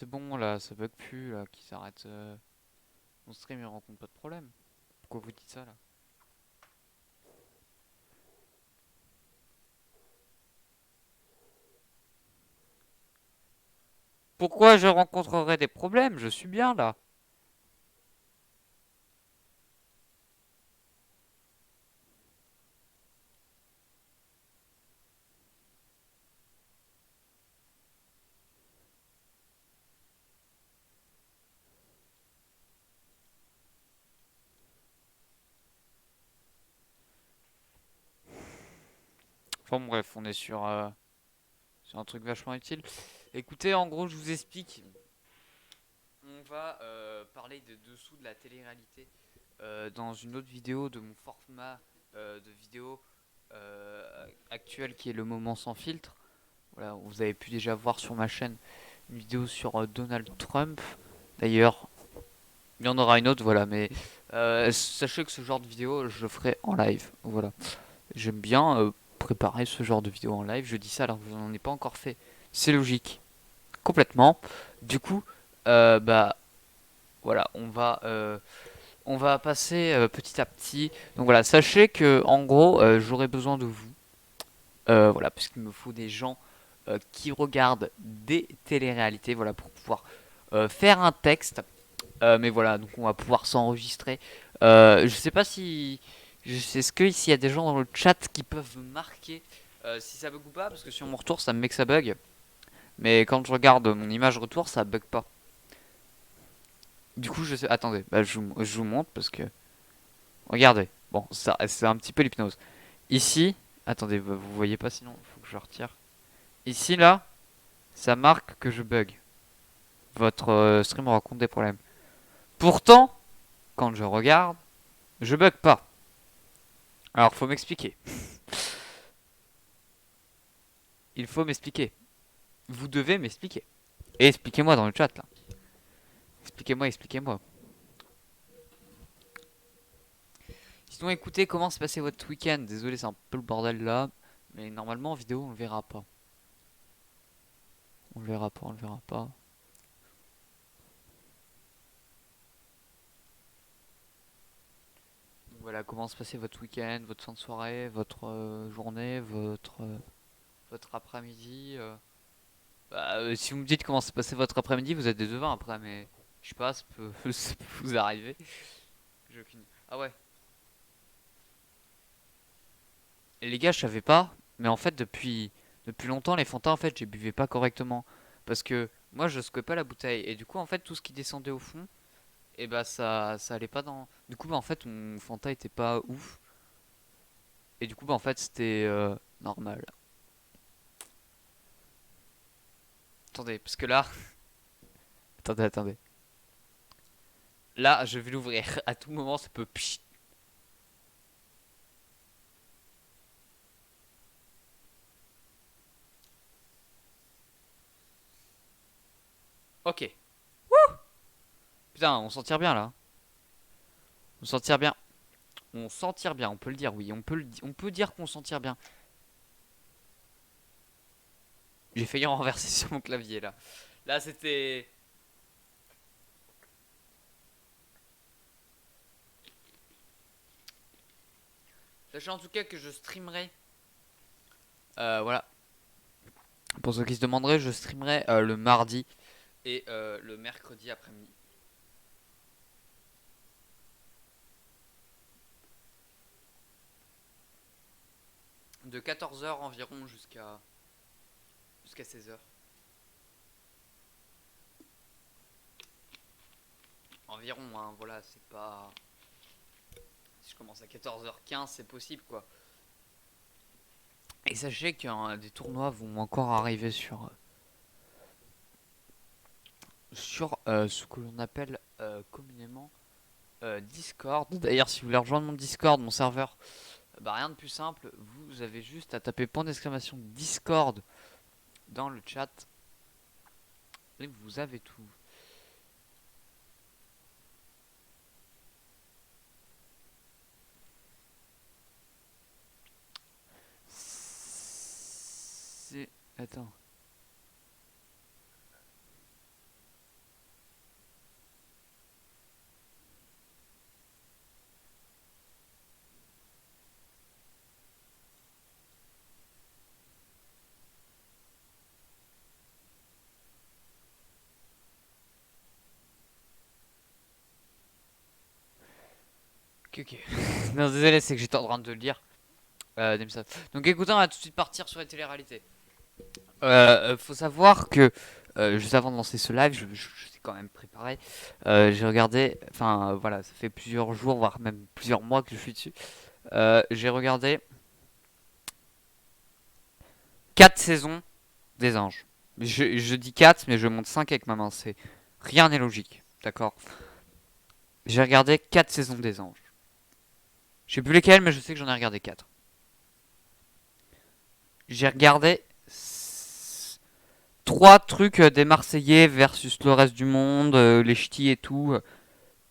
C'est bon là, ça bug plus là, qui s'arrête. Mon stream il rencontre pas de problème. Pourquoi vous dites ça là? Pourquoi je rencontrerais des problèmes? Je suis bien là. Enfin bref, on est sur un truc vachement utile. Écoutez, en gros, je vous explique. On va parler des dessous de la télé-réalité dans une autre vidéo de mon format de vidéo actuel qui est le moment sans filtre. Voilà, vous avez pu déjà voir sur ma chaîne une vidéo sur Donald Trump. D'ailleurs, il y en aura une autre, voilà, mais sachez que ce genre de vidéo, je le ferai en live. Voilà. J'aime bien préparer ce genre de vidéo en live. Je dis ça alors que vous n'en avez pas encore fait. C'est logique. Complètement. Du coup, bah voilà, on va passer petit à petit. Donc voilà, sachez que en gros, j'aurai besoin de vous. Voilà, puisqu'il me faut des gens qui regardent des téléréalités, voilà, pour pouvoir faire un texte. Mais voilà, donc on va pouvoir s'enregistrer. Je sais pas si. Est-ce que ici il y a des gens dans le chat qui peuvent me marquer si ça bug ou pas? Parce que sur mon retour, ça me met que ça bug. Mais quand je regarde mon image retour, ça bug pas. Du coup, je sais. Attendez, bah, je vous montre parce que. Regardez. Bon, ça, c'est un petit peu l'hypnose. Ici. Attendez, vous voyez pas sinon? Faut que je retire. Ici, là, ça marque que je bug. Votre stream rencontre des problèmes. Pourtant, quand je regarde, je bug pas. Alors, faut m'expliquer. Il faut m'expliquer. Vous devez m'expliquer. Et expliquez-moi dans le chat là. Expliquez-moi, expliquez-moi. Sinon, écoutez, comment s'est passé votre week-end? Désolé, c'est un peu le bordel là. Mais normalement, en vidéo, on le verra pas. On le verra pas, on le verra pas. Donc voilà, comment se passait votre week-end, votre fin de soirée, votre journée, votre après-midi. Bah, si vous me dites comment s'est passé votre après-midi, vous êtes des devins après, mais je sais pas, ça peut vous arriver. J'ai aucune. Ah ouais. Et les gars, je savais pas, mais en fait, depuis longtemps, les Fanta, en fait, je les buvais pas correctement. Parce que moi, je secouais pas la bouteille. Et du coup, en fait, tout ce qui descendait au fond, et bah, ça allait pas dans. Du coup, bah, en fait, mon Fanta était pas ouf. Et du coup, bah, en fait, c'était normal. Attendez, parce que là. Attendez, attendez. Là, je vais l'ouvrir. À tout moment, ça peut. Pchit. Ok. Putain, on s'en tire bien là. On s'en tire bien. On s'en tire bien, on peut le dire, oui. On peut dire qu'on s'en tire bien. J'ai failli en renverser sur mon clavier là. Là, c'était. Sachez en tout cas que je streamerai. Voilà. Pour ceux qui se demanderaient, je streamerai le mardi et le mercredi après-midi. De 14 h environ jusqu'à 16 h. Environ, hein, voilà, c'est pas. Si je commence à 14 h 15, c'est possible quoi. Et sachez que des tournois vont encore arriver sur ce que l'on appelle communément Discord. D'ailleurs, si vous voulez rejoindre mon Discord, mon serveur, bah rien de plus simple, vous avez juste à taper point d'exclamation Discord dans le chat et vous avez tout. C'est. Attends. Ok, ok. Non, désolé, c'est que j'étais en train de le lire. Des messages. Donc écoutez, on va tout de suite partir sur les téléréalités. Faut savoir que juste avant de lancer ce live, je suis quand même préparé. J'ai regardé, enfin voilà, ça fait plusieurs jours, voire même plusieurs mois que je suis dessus. J'ai regardé 4 saisons des Anges. Je dis 4, mais je monte 5 avec ma main. C'est rien n'est logique, d'accord. J'ai regardé 4 saisons des Anges. Je sais plus lesquelles, mais je sais que j'en ai regardé 4. J'ai regardé 3 trucs des Marseillais versus le reste du monde, les ch'tis et tout.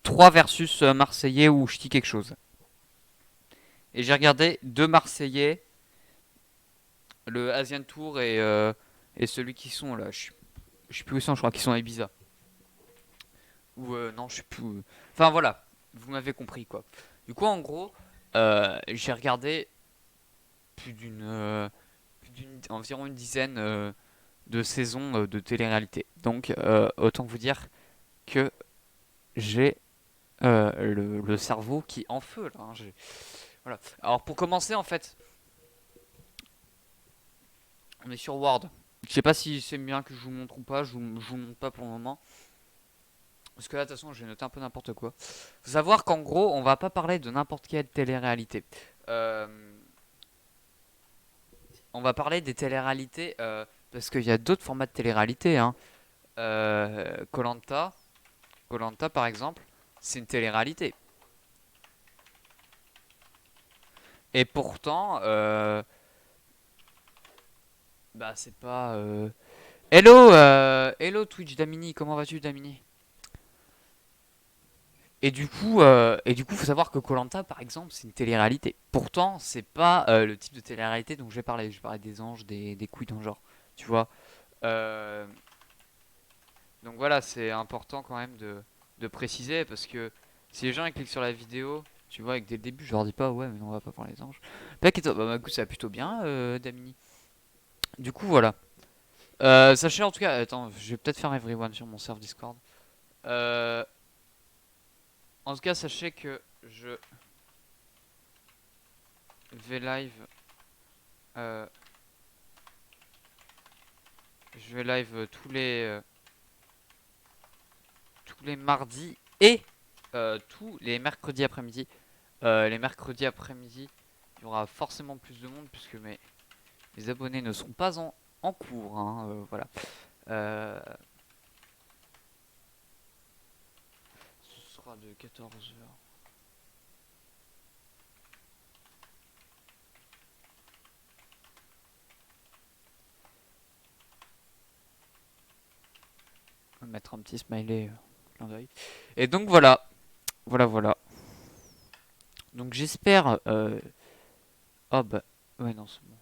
3 versus Marseillais ou ch'ti quelque chose. Et j'ai regardé 2 Marseillais, le Asian Tour et celui qui sont là. Je sais plus où ils sont, je crois qu'ils sont à Ibiza. Ou non, je sais plus. Enfin voilà, vous m'avez compris quoi. Du coup, en gros, j'ai regardé plus environ une dizaine de saisons de télé-réalité. Donc, autant vous dire que j'ai le cerveau qui en feu là, hein. Voilà. Alors pour commencer, en fait, on est sur Word. Je sais pas si c'est bien que je vous montre ou pas. Je vous montre pas pour le moment. Parce que là, de toute façon, j'ai noté un peu n'importe quoi. Faut savoir qu'en gros, on va pas parler de n'importe quelle télé-réalité. Euh, on va parler des télé-réalités parce qu'il y a d'autres formats de télé-réalité. Hein. Koh-Lanta, par exemple, c'est une télé-réalité. Et pourtant, bah c'est pas. Hello, hello Twitch Damini, comment vas-tu Damini? Et du coup, faut savoir que koh par exemple, c'est une télé-réalité. Pourtant, c'est pas le type de télé-réalité dont je vais parler. Je vais parler des anges, des couilles d'un genre. Tu vois. Euh, donc voilà, c'est important quand même de préciser parce que si les gens ils cliquent sur la vidéo, tu vois, et que dès le début, je leur dis pas, ouais, mais non, on va pas parler des anges. Bah, écoute, ça va plutôt bien, Damini. Du coup, voilà. Sachez en tout cas, attends, je vais peut-être faire everyone sur mon serveur Discord. Euh, en tout cas, sachez que vais live. euh, je vais live tous les mardis et tous les mercredis après-midi. Les mercredis après-midi, il y aura forcément plus de monde puisque mes abonnés ne sont pas en cours. Hein, voilà. Euh, ce sera de 14h. On va mettre un petit smiley clin d'œil. Et donc voilà. Voilà, voilà. Donc j'espère. Oh bah. Ouais, non, c'est bon.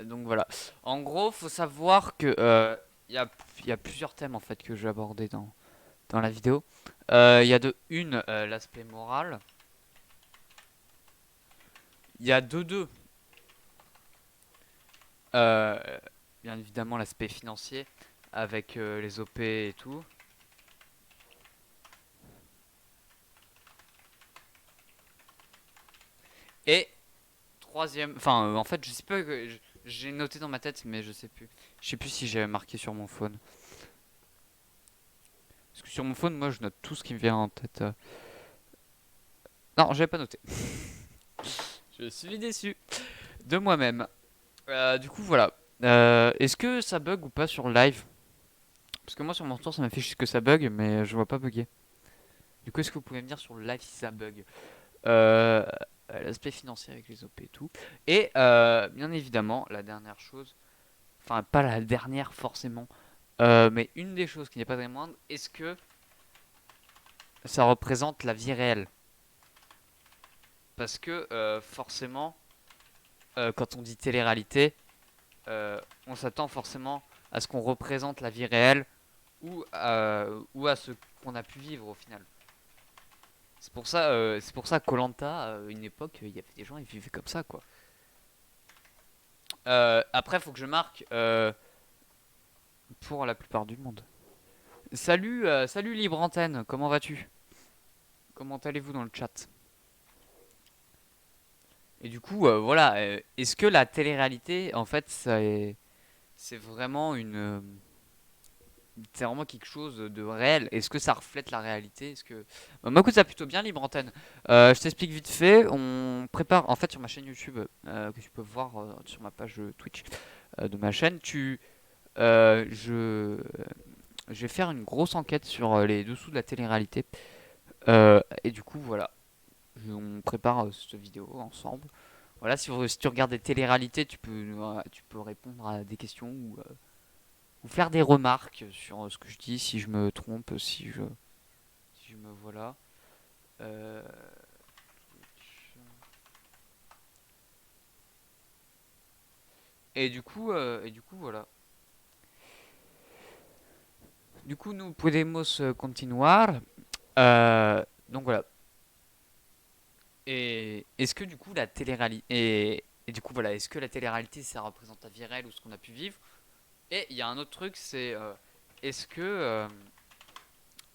Donc voilà. En gros, faut savoir que il y a, y a plusieurs thèmes en fait que je vais aborder dans la vidéo. Il y a de une l'aspect moral. Il y a de deux euh, bien évidemment l'aspect financier avec les OP et tout. Et troisième, enfin en fait je sais pas que j'ai noté dans ma tête mais je sais plus. Je sais plus si j'ai marqué sur mon phone. Parce que sur mon phone moi je note tout ce qui me vient en tête. Non, j'avais pas noté. Je suis déçu de moi-même. Du coup voilà. Est-ce que ça bug ou pas sur live? Parce que moi sur mon tour ça m'a fait juste que ça bug mais je vois pas bugger. Du coup est-ce que vous pouvez me dire sur le live si ça bug? Euh, L'aspect financier avec les OP et tout. Et bien évidemment, la dernière chose, enfin pas la dernière forcément, mais une des choses qui n'est pas très moindre, est-ce que ça représente la vie réelle? Parce que forcément, quand on dit télé-réalité, on s'attend forcément à ce qu'on représente la vie réelle ou à ce qu'on a pu vivre au final. C'est pour ça koh à une époque, il y avait des gens, ils vivaient comme ça, quoi. Après, faut que je marque. pour la plupart du monde. Salut, salut Libre Antenne, comment vas-tu? Comment allez-vous dans le chat? Et du coup, voilà, est-ce que la télé-réalité, en fait, c'est vraiment c'est vraiment quelque chose de réel? Est-ce que ça reflète la réalité? Est-ce que... moi, écoute, ça plutôt bien, Libre Antenne. Je t'explique vite fait, on prépare, en fait, sur ma chaîne YouTube, que tu peux voir sur ma page Twitch de ma chaîne, euh, je, je vais faire une grosse enquête sur les dessous de la télé-réalité. Et du coup, voilà, on prépare cette vidéo ensemble. Voilà, si tu regardes des télé-réalités, tu peux répondre à des questions ou faire des remarques sur ce que je dis, si je me trompe, si je me voilà. Euh, et du coup, voilà. Du coup, nous podemos continuar. Donc voilà. Et est-ce que du coup la télé-réalité et du coup voilà, est-ce que la télé-réalité ça représente la vie réelle ou ce qu'on a pu vivre? Et il y a un autre truc, c'est est-ce que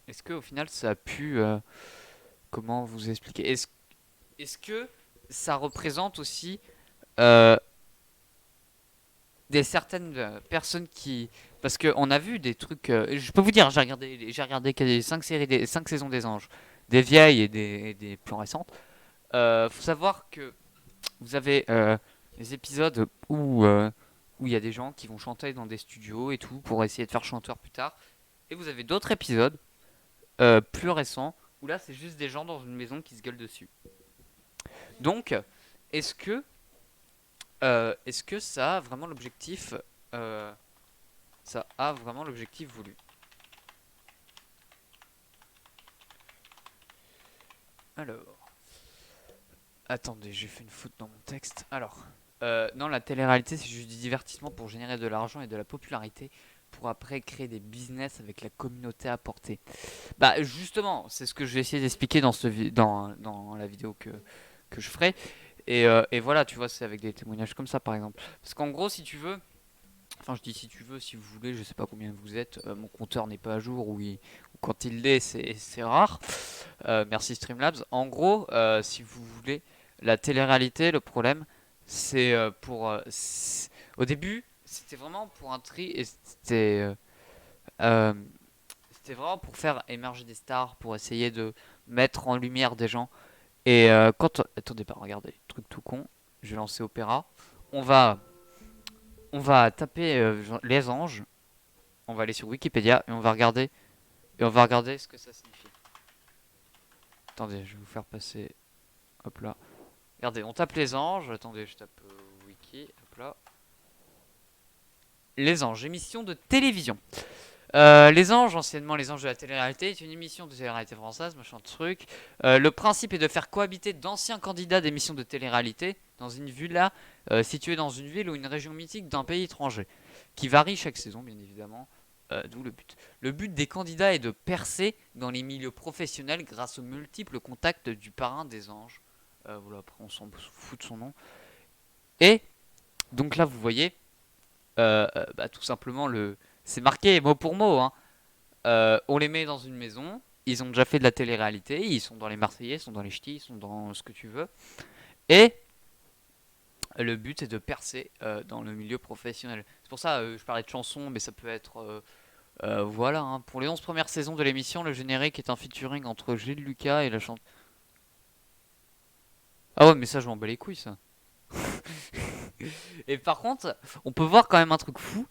est-ce que au final ça a pu comment vous expliquer? Est-ce que ça représente aussi euh, des certaines personnes qui parce que on a vu des trucs je peux vous dire, j'ai regardé que les 5 séries des 5 saisons des Anges, des vieilles et des plus récentes. Faut savoir que vous avez des épisodes où il y a des gens qui vont chanter dans des studios et tout pour essayer de faire chanteur plus tard. Et vous avez d'autres épisodes plus récents où là c'est juste des gens dans une maison qui se gueulent dessus. Donc, est-ce que, est-ce que ça a vraiment l'objectif ça a vraiment l'objectif voulu? Alors, attendez, j'ai fait une faute dans mon texte. Alors, non, la télé-réalité, c'est juste du divertissement pour générer de l'argent et de la popularité, pour après créer des business avec la communauté à portée. Bah, justement, c'est ce que je vais essayer d'expliquer dans la vidéo que je ferai. Et voilà, tu vois, c'est avec des témoignages comme ça, par exemple. Parce qu'en gros, si tu veux, enfin, je dis si tu veux, si vous voulez, je sais pas combien vous êtes, mon compteur n'est pas à jour, ou quand il l'est, c'est rare. Merci Streamlabs. En gros, si vous voulez, la télé-réalité, le problème, c'est au début, c'était vraiment pour un tri et euh, c'était vraiment pour faire émerger des stars, pour essayer de mettre en lumière des gens. Et quand... Attendez pas, regardez, truc tout con. Je vais lancer Opéra. On va, on va taper les anges. On va aller sur Wikipédia et on va regarder. Et on va regarder ce que ça signifie. Attendez, je vais vous faire passer. Hop là. Regardez, on tape les anges. Attendez, je tape Wiki. Hop là. Les anges, émission de télévision. Les Anges, anciennement Les Anges de la télé-réalité, est une émission de télé-réalité française, machin de truc. Le principe est de faire cohabiter d'anciens candidats d'émissions de télé-réalité dans une villa située dans une ville ou une région mythique d'un pays étranger, qui varie chaque saison, bien évidemment. D'où le but. Le but des candidats est de percer dans les milieux professionnels grâce aux multiples contacts du parrain des anges. Voilà, après on s'en fout de son nom. Et donc là, vous voyez, bah, tout simplement c'est marqué mot pour mot, hein. On les met dans une maison. Ils ont déjà fait de la télé-réalité. Ils sont dans les Marseillais, ils sont dans les Ch'tis, ils sont dans ce que tu veux. Et le but est de percer dans le milieu professionnel. C'est pour ça je parlais de chansons, mais ça peut être. Voilà, hein. Pour les 11 premières saisons de l'émission, le générique est un featuring entre Gilles Lucas et la chanteuse. Ah ouais, mais ça, je m'en bats les couilles, ça. Et par contre, on peut voir quand même un truc fou.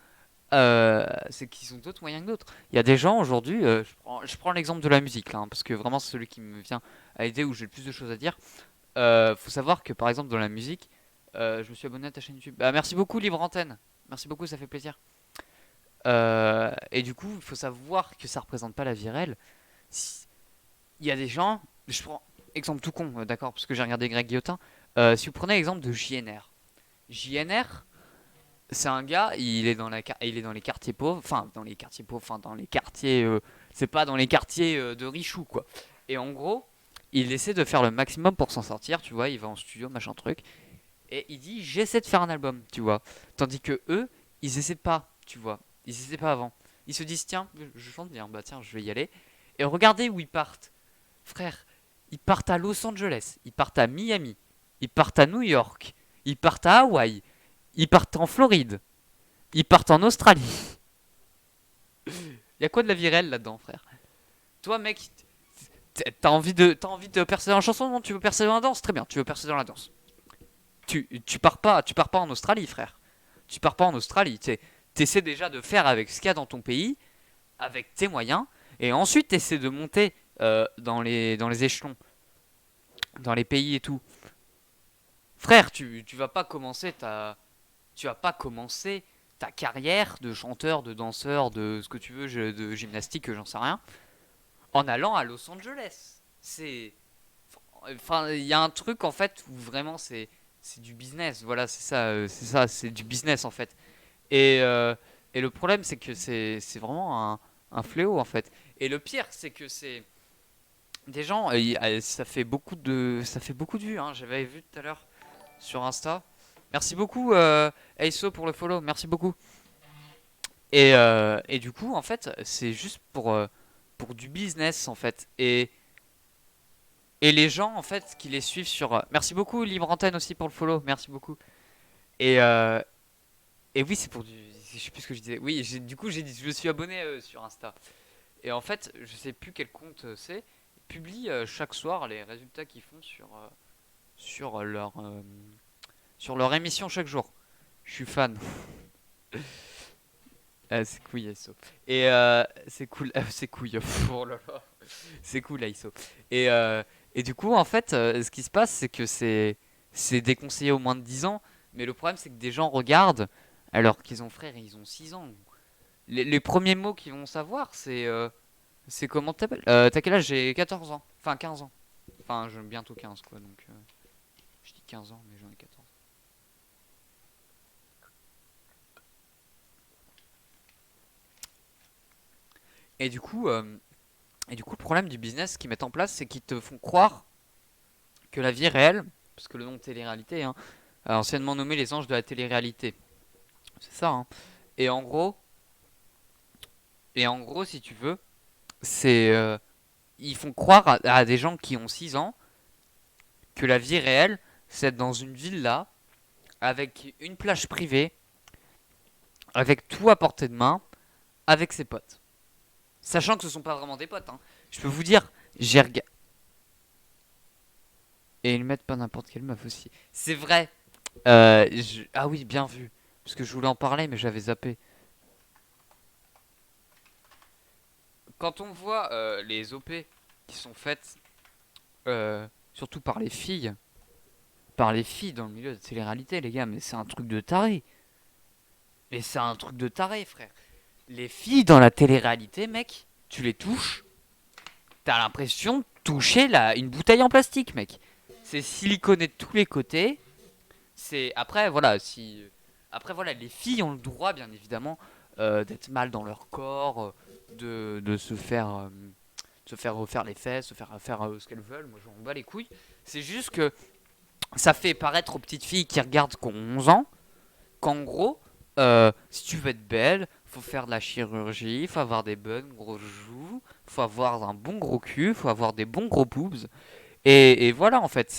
C'est qu'ils ont d'autres moyens que d'autres. Il y a des gens aujourd'hui, je prends l'exemple de la musique là, hein, parce que vraiment c'est celui qui me vient à l'idée où j'ai le plus de choses à dire. Faut savoir que par exemple dans la musique, je me suis abonné à ta chaîne YouTube. Bah, merci beaucoup Libre Antenne, merci beaucoup, ça fait plaisir. Et du coup, il faut savoir que ça représente pas la vie réelle. Il y a des gens, je prends exemple tout con, d'accord, parce que j'ai regardé Greg Guillotin. Si vous prenez l'exemple de JNR, JNR, c'est un gars, il est dans les quartiers pauvres, enfin dans les quartiers pauvres, enfin dans les quartiers, c'est pas dans les quartiers de richoux quoi. Et en gros, il essaie de faire le maximum pour s'en sortir, tu vois, il va en studio, machin truc, et il dit j'essaie de faire un album, tu vois. Tandis que eux, ils essaient pas, tu vois. Ils essaient pas avant. Ils se disent, tiens, je chante bien, bah tiens, je vais y aller. Et regardez où ils partent. Frère, ils partent à Los Angeles, ils partent à Miami, ils partent à New York, ils partent à Hawaï, ils partent en Floride, ils partent en Australie. Y a quoi de la vie réelle là-dedans, frère? Toi, mec, t'as envie de percer dans la chanson, non? Tu veux percer dans la danse? Très bien, tu veux percer dans la danse. Tu pars pas en Australie, frère. Tu pars pas en Australie. T'essaies déjà de faire avec ce qu'il y a dans ton pays, avec tes moyens, et ensuite t'essaies de monter dans les échelons, dans les pays et tout. Frère, tu vas pas commencer ta carrière de chanteur, de danseur, de ce que tu veux, de gymnastique, j'en sais rien, en allant à Los Angeles. Enfin, il y a un truc en fait où vraiment c'est du business. Voilà, c'est du business en fait. Et le problème, c'est que c'est vraiment un fléau en fait. Et le pire, c'est que c'est des gens, ça fait beaucoup de vues, hein. J'avais vu tout à l'heure sur Insta. Merci beaucoup, Aiso, pour le follow. Merci beaucoup. Et du coup, en fait, c'est juste pour du business, en fait. Et les gens, en fait, qui les suivent merci beaucoup, Libre Antenne, aussi, pour le follow. Merci beaucoup. Et, euh, et oui, c'est pour du... Je sais plus ce que je disais. Oui, du coup, j'ai dit, je me suis abonné sur Insta. Et en fait, je sais plus quel compte c'est. Ils publient chaque soir les résultats qu'ils font sur leur émission chaque jour. Je suis fan. Ah, c'est cool, Aiso. Et c'est cool, c'est cool. Oh là là. C'est cool, Aiso. Et du coup, en fait, ce qui se passe, c'est que c'est déconseillé au moins de 10 ans. Mais le problème, c'est que des gens regardent alors qu'ils ont frère, ils ont 6 ans. Les premiers mots qu'ils vont savoir, c'est comment t'appelles. T'as quel âge? J'ai 14 ans. Enfin, 15 ans. Enfin, bientôt 15 quoi. Donc, je dis 15 ans, mais j'en ai 14. Et du coup, le problème du business qu'ils mettent en place, c'est qu'ils te font croire que la vie réelle, parce que le nom de télé-réalité, hein, anciennement nommé les anges de la télé-réalité, c'est ça, hein. Et en gros, si tu veux, c'est ils font croire à des gens qui ont 6 ans que la vie réelle, c'est être dans une villa avec une plage privée, avec tout à portée de main, avec ses potes. Sachant que ce sont pas vraiment des potes, hein. Je peux vous dire, j'ai regardé. Et ils mettent pas n'importe quelle meuf aussi. C'est vrai. Ah oui, bien vu. Parce que je voulais en parler, mais j'avais zappé. Quand on voit les OP qui sont faites, surtout par les filles dans le milieu de télé-réalité, les gars, mais c'est un truc de taré. Mais c'est un truc de taré, frère. Les filles dans la télé-réalité, mec, tu les touches, t'as l'impression de toucher une bouteille en plastique, mec. C'est siliconé de tous les côtés. C'est après voilà si après voilà les filles ont le droit bien évidemment d'être mal dans leur corps, de se faire refaire les fesses, se faire faire ce qu'elles veulent. Moi j'en bats les couilles. C'est juste que ça fait paraître aux petites filles qui regardent qui ont 11 ans qu'en gros si tu veux être belle, faut faire de la chirurgie, faut avoir des bonnes grosses joues, faut avoir un bon gros cul, faut avoir des bons gros boobs. Et voilà en fait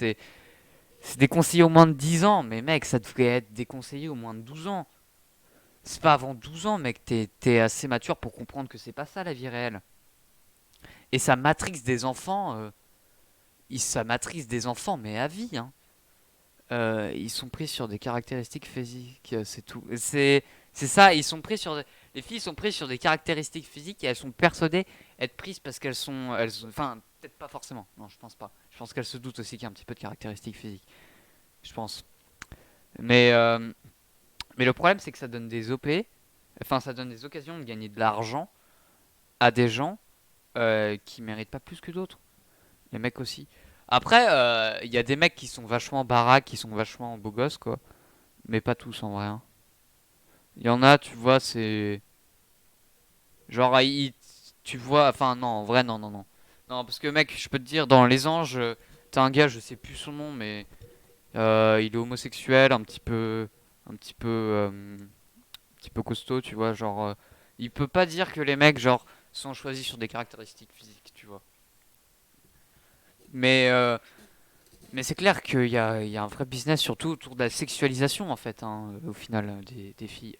c'est déconseillé au moins de 10 ans, mais mec, ça devrait être déconseillé au moins de 12 ans. C'est pas avant 12 ans, mec, t'es assez mature pour comprendre que c'est pas ça la vie réelle. Et ça matrixe des enfants, ça matrixe des enfants, mais à vie, hein. Ils sont pris sur des caractéristiques physiques, c'est tout. C'est ça, les filles sont prises sur des caractéristiques physiques et elles sont persuadées être prises parce enfin, peut-être pas forcément, non, je pense pas. Je pense qu'elles se doutent aussi qu'il y a un petit peu de caractéristiques physiques, je pense. Mais, euh, Mais le problème, c'est que ça donne des OP, enfin, ça donne des occasions de gagner de l'argent à des gens qui méritent pas plus que d'autres. Les mecs aussi. Après, il y a des mecs qui sont vachement baraques, qui sont vachement beaux gosses, quoi. Mais pas tous en vrai, hein. Il y en a, tu vois, c'est. Genre, tu vois. Enfin, non, en vrai, non, non, non. Non, parce que, mec, je peux te dire, dans Les Anges, t'as un gars, je sais plus son nom, mais il est homosexuel, un petit peu. Un petit peu costaud, tu vois, genre. Il peut pas dire que les mecs, genre, sont choisis sur des caractéristiques physiques, tu vois. Mais, euh, mais c'est clair qu'il y a un vrai business, surtout autour de la sexualisation, en fait, hein, au final, des filles.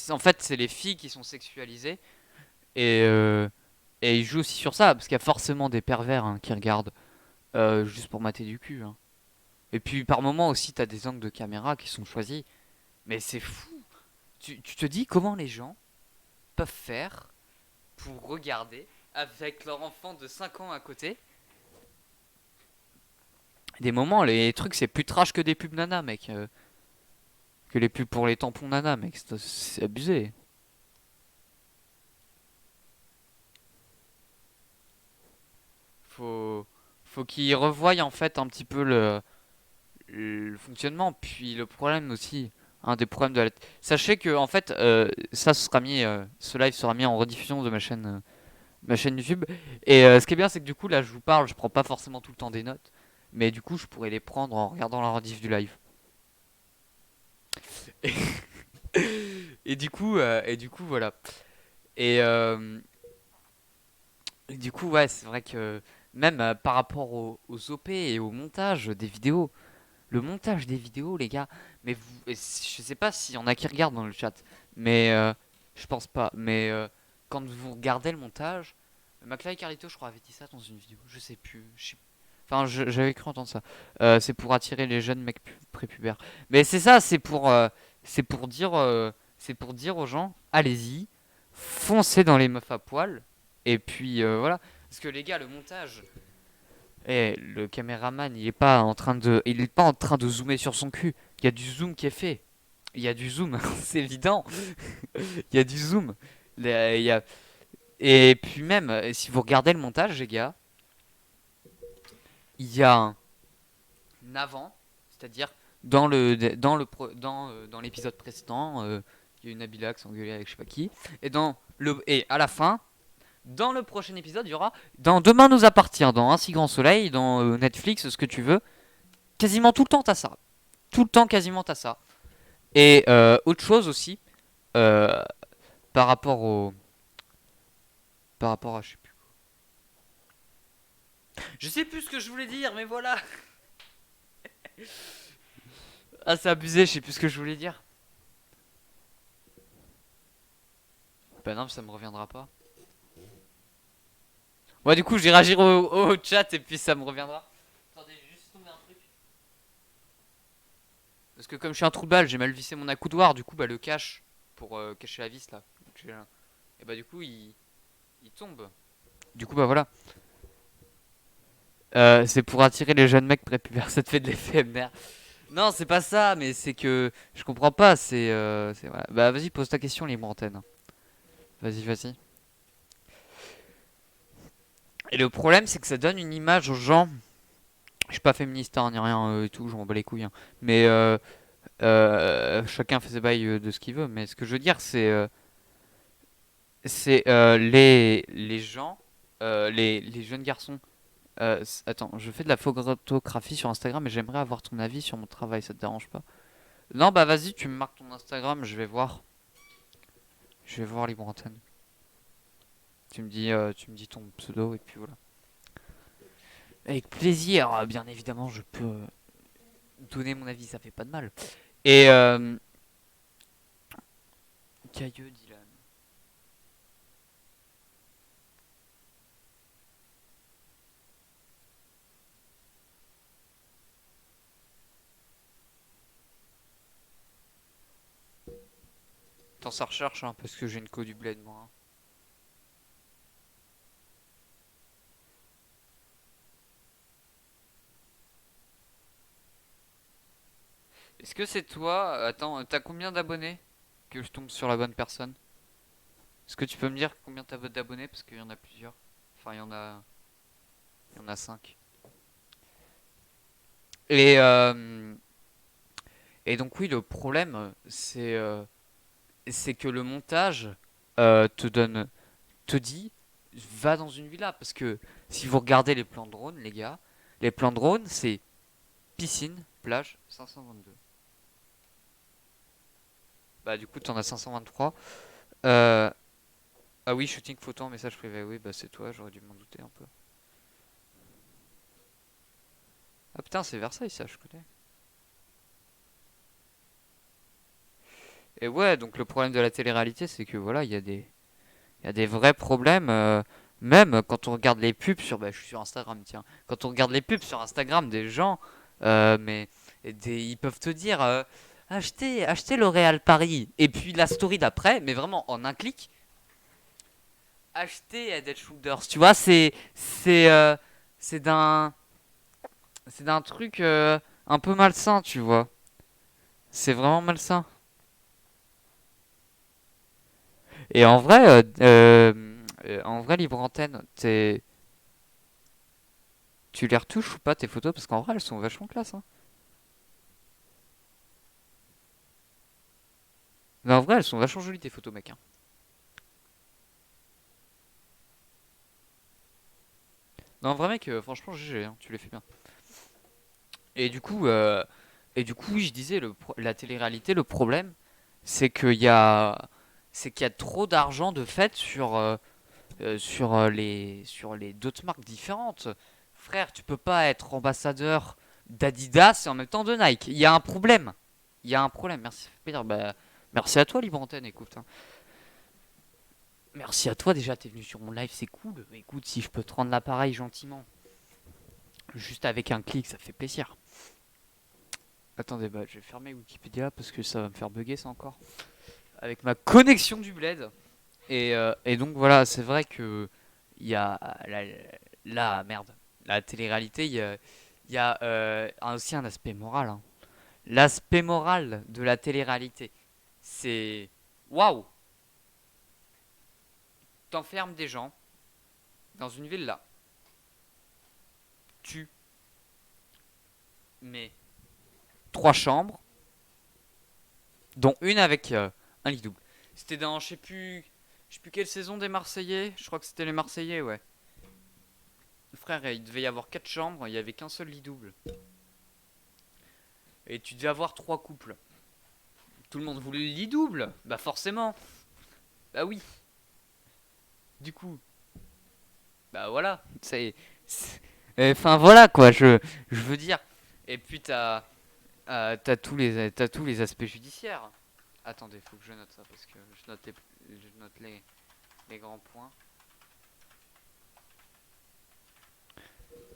En fait, c'est les filles qui sont sexualisées. Et, euh, et ils jouent aussi sur ça, parce qu'il y a forcément des pervers hein, qui regardent juste pour mater du cul. Hein. Et puis par moment aussi, t'as des angles de caméra qui sont choisis. Mais c'est fou. Tu te dis comment les gens peuvent faire pour regarder avec leur enfant de 5 ans à côté. Des moments, les trucs, c'est plus trash que des pubs nana, mec. Que les pubs pour les tampons nana, mec. C'est abusé. Faut, faut qu'ils revoient en fait un petit peu le fonctionnement. Puis le problème aussi, un des problèmes de la... Sachez que en fait, ça sera mis, ce live sera mis en rediffusion de ma chaîne YouTube. Et ce qui est bien, c'est que du coup, là, je vous parle, je prends pas forcément tout le temps des notes, mais du coup, je pourrais les prendre en regardant la rediff du live. Et du coup, voilà. Et, euh, et du coup, ouais, c'est vrai que même par rapport aux OP et au montage des vidéos. Le montage des vidéos, les gars, mais vous, je sais pas s'il y en a qui regardent dans le chat, mais je pense pas. Mais quand vous regardez le montage, McFly et Carlito, je crois, avait dit ça dans une vidéo, je sais plus. Enfin, j'avais cru entendre ça. C'est pour attirer les jeunes mecs prépubères. Mais c'est ça, c'est pour dire, c'est pour dire aux gens, allez-y, foncez dans les meufs à poil, et puis voilà. Parce que les gars, le montage. Eh, le caméraman, il est pas en train de zoomer sur son cul. Il y a du zoom qui est fait. Il y a du zoom, c'est évident. Il y a du zoom. Il y a- Et puis même, si vous regardez le montage, les gars, il y a un avant, c'est-à-dire dans l'épisode précédent, il y a une Nabila qui s'engueulait avec je sais pas qui, et à la fin, dans le prochain épisode, il y aura dans Demain nous appartient, dans Un si grand soleil, dans Netflix, ce que tu veux. Quasiment tout le temps, t'as ça. Tout le temps, quasiment, t'as ça. Et autre chose aussi, euh, par rapport au. Par rapport à. Je sais plus ce que je voulais dire, mais voilà. Ah, c'est abusé, je sais plus ce que je voulais dire. Bah non, ça me reviendra pas. Ouais, du coup, je vais réagir au chat et puis ça me reviendra. Attendez, j'ai juste tombé un truc. Parce que comme je suis un trou de balle, j'ai mal vissé mon accoudoir, du coup, bah le cache pour cacher la vis là. Et bah du coup, il tombe. Du coup, bah voilà. C'est pour attirer les jeunes mecs prépubères, ça te fait de l'effet MDR. Non, c'est pas ça, mais c'est que je comprends pas. Voilà. Bah vas-y, pose ta question, libre antenne. Vas-y, vas-y. Et le problème, c'est que ça donne une image aux gens. Je suis pas féministe hein, ni rien et tout, je m'en bats les couilles. Hein. Mais chacun fait ses bails de ce qu'il veut. Mais ce que je veux dire, c'est les gens, les jeunes garçons. Attends, je fais de la photographie sur Instagram et j'aimerais avoir ton avis sur mon travail, ça te dérange pas? Non, bah vas-y, tu me marques ton Instagram, je vais voir. Je vais voir libre antenne. Tu me dis ton pseudo et puis voilà. Avec plaisir, bien évidemment, je peux donner mon avis, ça fait pas de mal. Et Cailleux Dylan. Attends, ça recherche, hein, parce que j'ai une co du bled, moi. Hein. Est-ce que c'est toi? Attends, t'as combien d'abonnés? Que je tombe sur la bonne personne. Est-ce que tu peux me dire combien t'as d'abonnés? Parce qu'il y en a plusieurs. Enfin, il y en a 5. Et, euh, et donc oui, le problème, c'est que le montage te dit, va dans une villa. Parce que si vous regardez les plans de drone, les gars, les plans de drone, c'est piscine, plage, 522. Bah du coup t'en as 523. Euh, Ah oui, shooting photo en message privé. Oui, bah c'est toi, j'aurais dû m'en douter un peu. Ah putain, c'est Versailles ça, je connais. Et ouais, donc le problème de la télé-réalité, c'est que voilà, il y a des vrais problèmes. Même quand on regarde les pubs sur, bah, je suis sur Instagram, tiens. Quand on regarde les pubs sur Instagram des gens, mais ils peuvent te dire, achetez L'Oréal Paris. Et puis la story d'après, mais vraiment en un clic, achetez Head and Shoulders. Tu vois, c'est d'un, c'est d'un truc un peu malsain, tu vois. C'est vraiment malsain. Et en vrai, Libre Antenne, tu les retouches ou pas tes photos? Parce qu'en vrai, elles sont vachement classe, hein. Mais en vrai, elles sont vachement jolies tes photos, mec, hein. Non, en vrai, mec, franchement, GG, hein, tu les fais bien. Et du coup, euh, et du coup, oui, je disais, la télé-réalité, le problème, c'est qu'il y a, c'est qu'il y a trop d'argent de fait sur les d'autres marques différentes. Frère, tu peux pas être ambassadeur d'Adidas et en même temps de Nike. Il y a un problème. Il y a un problème. Merci. Bah, merci à toi, Libre Antenne. Écoute, hein. Merci à toi. Déjà, t'es venu sur mon live, c'est cool. Mais écoute, si je peux te rendre l'appareil gentiment, juste avec un clic, ça fait plaisir. Attendez, bah, je vais fermer Wikipédia parce que ça va me faire bugger ça encore. Avec ma connexion du bled. Et donc voilà, c'est vrai que il y a merde, la télé-réalité, il y a aussi un aspect moral, hein. L'aspect moral de la télé-réalité, c'est waouh, t'enfermes des gens dans une villa, tu mets trois chambres, dont une avec un lit double. C'était dans, je sais plus quelle saison des Marseillais, je crois que c'était les Marseillais, ouais. Frère, il devait y avoir quatre chambres, il y avait qu'un seul lit double. Et tu devais avoir trois couples. Tout le monde voulait le lit double. Bah forcément. Bah oui. Du coup, bah voilà. Enfin voilà quoi. Je veux dire. Et puis t'as tous les aspects judiciaires. Attendez, faut que je note ça parce que je note les grands points.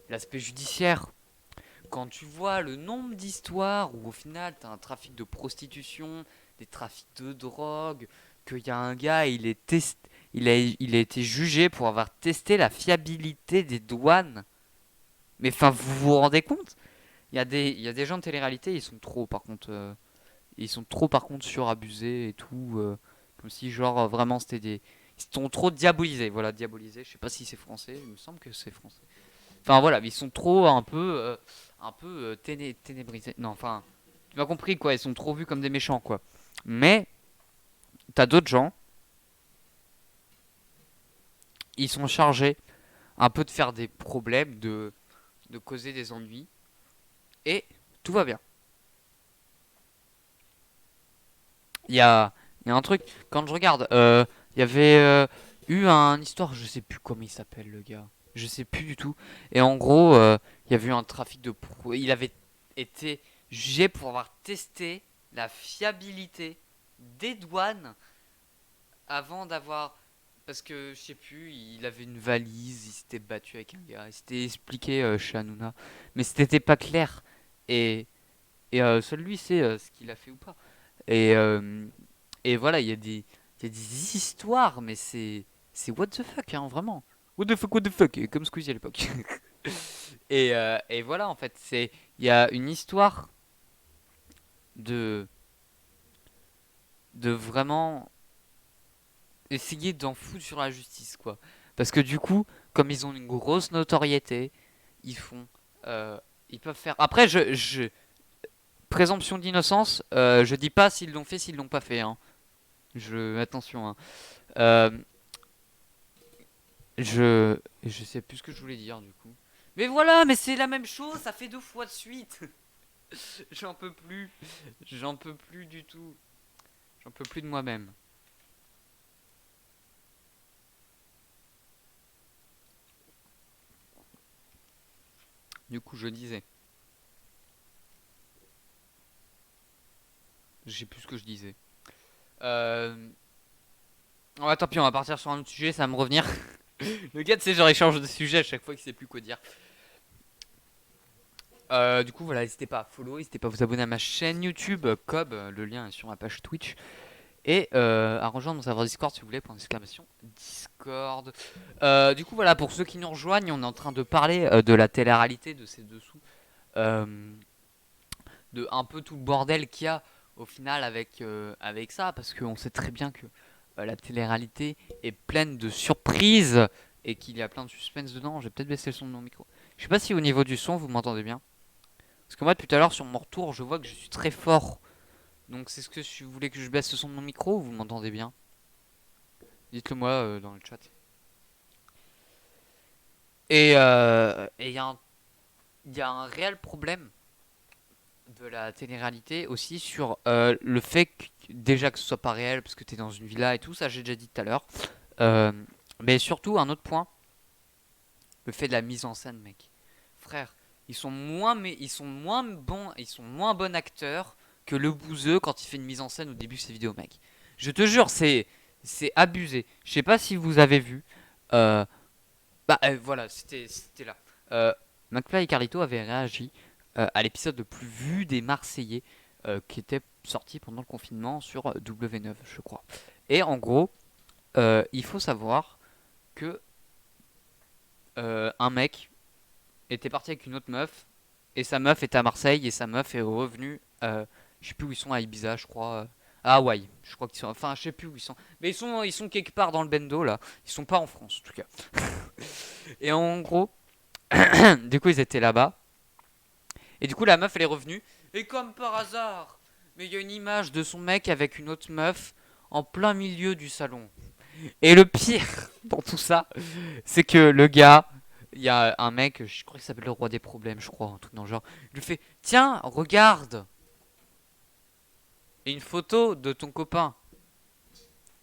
L'aspect judiciaire. Quand tu vois le nombre d'histoires où au final t'as un trafic de prostitution, des trafics de drogue, qu'il y a un gars, il a été jugé pour avoir testé la fiabilité des douanes. Mais enfin, vous vous rendez compte? Il y a des gens de télé-réalité, ils sont trop par contre, ils sont trop par contre surabusés et tout, comme si genre vraiment c'était des, ils sont trop diabolisés. Voilà, diabolisés. Je sais pas si c'est français, il me semble que c'est français. Enfin voilà, ils sont trop un peu ténébrisés. Non, enfin, tu m'as compris quoi, ils sont trop vus comme des méchants quoi. Mais t'as d'autres gens, ils sont chargés un peu de faire des problèmes, de causer des ennuis, et tout va bien. Il y a un truc, quand je regarde, il y avait eu un histoire, je sais plus comment il s'appelle le gars, je sais plus du tout. Et en gros, il y avait eu un trafic il avait été jugé pour avoir testé la fiabilité des douanes avant d'avoir. Parce que je sais plus, il avait une valise, il s'était battu avec un gars, il s'était expliqué chez Hanouna, mais c'était pas clair. Et, seul lui sait ce qu'il a fait ou pas. Et, et voilà, il y a des histoires, mais c'est what the fuck, hein, vraiment. What the fuck, comme Squeezie à l'époque. Et voilà, en fait, il y a une histoire de, de vraiment essayer d'en foutre sur la justice, quoi. Parce que du coup, comme ils ont une grosse notoriété, ils font, euh, ils peuvent faire. Après, présomption d'innocence, je dis pas s'ils l'ont fait, s'ils l'ont pas fait, hein. Attention, hein. Euh, je sais plus ce que je voulais dire du coup. Mais voilà, mais c'est la même chose, ça fait deux fois de suite. J'en peux plus, j'en peux plus du tout. J'en peux plus de moi-même. Du coup, je disais. Je sais plus ce que je disais. Ouais, tant pis, on va partir sur un autre sujet, ça va me revenir. Le gars, tu sais, genre, il change de sujet à chaque fois qu'il sait plus quoi dire. Du coup, voilà, n'hésitez pas à follow, n'hésitez pas à vous abonner à ma chaîne YouTube, Cob, le lien est sur ma page Twitch. Et à rejoindre mon serveur Discord si vous voulez, point d'exclamation, Discord. Du coup, voilà, pour ceux qui nous rejoignent, on est en train de parler de la télé-réalité, de ces dessous. Euh, de un peu tout le bordel qu'il y a au final avec ça, parce qu'on sait très bien que la télé-réalité est pleine de surprises et qu'il y a plein de suspense dedans. J'ai peut-être baissé le son de mon micro. Je sais pas si au niveau du son vous m'entendez bien. Parce que moi tout à l'heure sur mon retour je vois que je suis très fort. Donc c'est ce que si vous voulez que je baisse le son de mon micro ou vous m'entendez bien? Dites-le moi dans le chat. Et il y a un réel problème de la télé-réalité aussi sur le fait que déjà que ce soit pas réel parce que t'es dans une villa et tout, ça j'ai déjà dit tout à l'heure. Euh, mais surtout un autre point, le fait de la mise en scène, mec. Frère, ils sont moins bons, ils sont moins bons acteurs que le bouseux quand il fait une mise en scène au début de ses vidéos, mec. Je te jure, c'est abusé. Je sais pas si vous avez vu. Euh, voilà, c'était là. Euh, McFly et Carlito avaient réagi à l'épisode le plus vu des Marseillais qui était sorti pendant le confinement sur W9, je crois. Et en gros, il faut savoir que un mec était parti avec une autre meuf et sa meuf était à Marseille et sa meuf est revenue. Je sais plus où ils sont à Ibiza, je crois. À Hawaï, je crois qu'ils sont. Enfin, je sais plus où ils sont. Mais ils sont quelque part dans le bendo là. Ils sont pas en France en tout cas. Et en gros, du coup, ils étaient là-bas. Et du coup, la meuf, elle est revenue. Et comme par hasard, mais il y a une image de son mec avec une autre meuf en plein milieu du salon. Et le pire dans tout ça, c'est que le gars, il y a un mec, je crois qu'il s'appelle le roi des problèmes, je crois, un truc dans le genre. Il lui fait: Tiens, regarde, une photo de ton copain.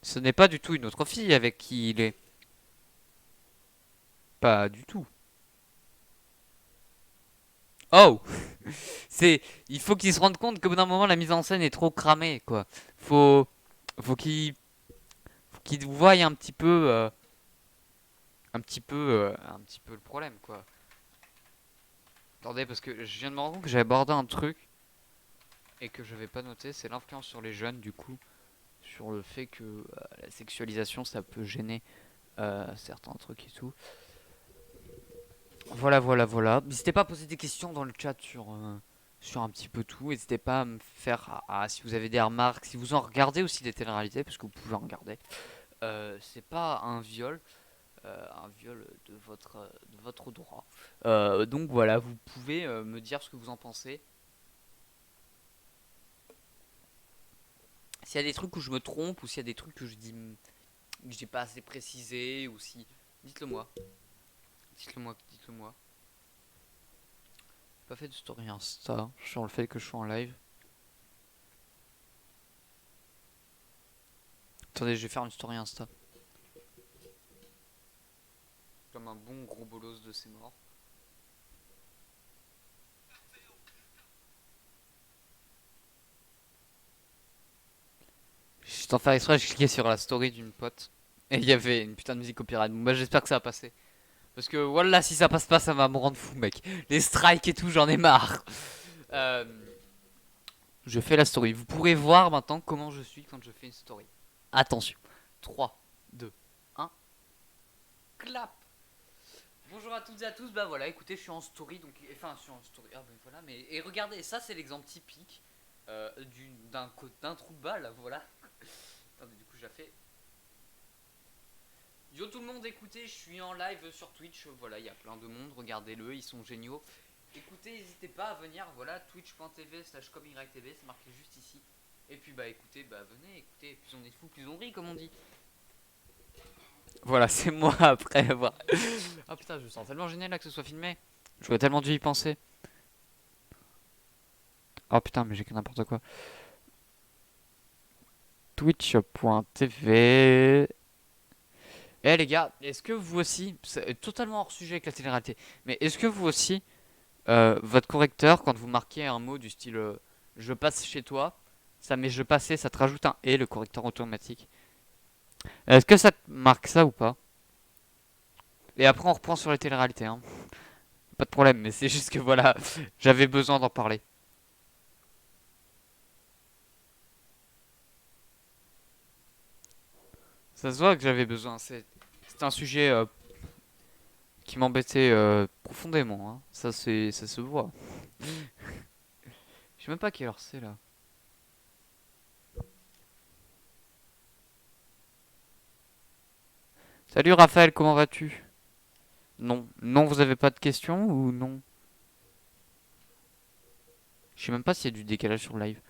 Ce n'est pas du tout une autre fille avec qui il est. Pas du tout. Oh! C'est, il faut qu'il se rende compte qu'au bout d'un moment, la mise en scène est trop cramée, quoi. Faut, faut qu'il voie un petit peu le problème, quoi. Attendez, parce que je viens de me rendre compte que j'avais abordé un truc et que je n'avais pas noté, c'est l'influence sur les jeunes, du coup, sur le fait que la sexualisation, ça peut gêner certains trucs et tout. Voilà, voilà, voilà. N'hésitez pas à poser des questions dans le chat sur un petit peu tout. N'hésitez pas à me faire, si vous avez des remarques, si vous en regardez aussi des télé-réalités, parce que vous pouvez en regarder. C'est pas un viol de votre droit. Donc voilà, vous pouvez me dire ce que vous en pensez. S'il y a des trucs où je me trompe, ou s'il y a des trucs que je dis que j'ai pas assez précisé, ou si. Dites-le moi. Dites-le moi, dites-le moi. J'ai pas fait de story Insta sur le fait que je suis en live. Attendez, je vais faire une story Insta. Comme un bon gros bolos de ses morts. Juste en faire exprès, j'ai cliqué sur la story d'une pote. Et il y avait une putain de musique copyright. Bon, bah, j'espère que ça va passer. Parce que voilà, si ça passe pas, ça va me rendre fou, mec. Les strikes et tout, j'en ai marre. Euh, je fais la story. Vous pourrez voir maintenant comment je suis quand je fais une story. Attention. 3, 2, 1. Clap. Bonjour à toutes et à tous. Bah voilà, écoutez, je suis en story. Donc, enfin, je suis en story. Ah ben voilà, mais. Et regardez, ça, c'est l'exemple typique d'un trou de balle. Voilà. Attendez, du coup, j'ai fait. Yo tout le monde, écoutez, je suis en live sur Twitch. Voilà, il y a plein de monde. Regardez-le, ils sont géniaux. Écoutez, n'hésitez pas à venir. Voilà, twitch.tv/comytv, c'est marqué juste ici. Et puis, bah écoutez, bah venez, écoutez. Plus on est fou, plus on rit, comme on dit. Voilà, c'est moi après avoir. Ah putain, je me sens tellement gêné là que ce soit filmé. J'aurais tellement dû y penser. Oh putain, mais j'ai que n'importe quoi. Twitch.tv. Eh les gars, est-ce que vous aussi, c'est totalement hors sujet avec la télé-réalité, mais est-ce que vous aussi, votre correcteur, quand vous marquez un mot du style je passe chez toi, ça met je passais, ça te rajoute un et, le correcteur automatique. Est-ce que ça te marque ça ou pas? Et après on reprend sur les télé-réalités, hein. Pas de problème, mais c'est juste que voilà, j'avais besoin d'en parler. Ça se voit que j'avais besoin, c'est un sujet qui m'embêtait profondément, hein. Ça se voit. Je sais même pas quelle heure c'est là. Salut Raphaël, comment vas-tu? Non. Non, vous avez pas de questions ou non? Je sais même pas s'il y a du décalage sur le live.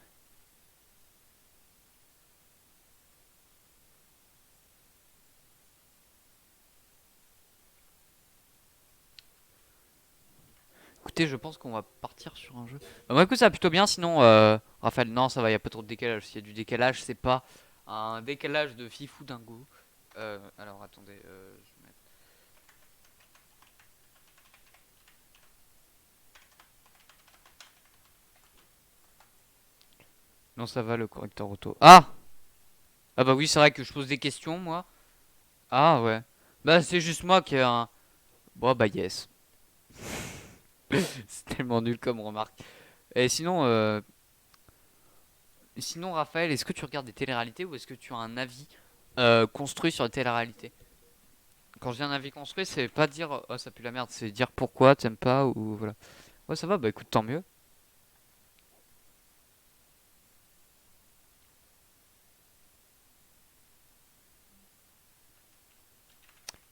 Écoutez, je pense qu'on va partir sur un jeu. Bah, moi, écoute, ça va plutôt bien. Sinon, Raphaël, non, ça va, il y a pas trop de décalage. S'il y a du décalage, c'est pas un décalage de fifou dingo. Alors, attendez, je vais mettre- Non, ça va, le correcteur auto. Ah! Ah bah oui, c'est vrai que je pose des questions, moi. Ah ouais. Bah, c'est juste moi qui ai un... Bon, bah yes. C'est tellement nul comme remarque. Et sinon, Raphaël, est-ce que tu regardes des téléréalités ou est-ce que tu as un avis construit sur les téléréalités? Quand je dis un avis construit, c'est pas dire oh ça pue la merde, c'est dire pourquoi t'aimes pas ou voilà. Ouais, ça va, bah écoute, tant mieux.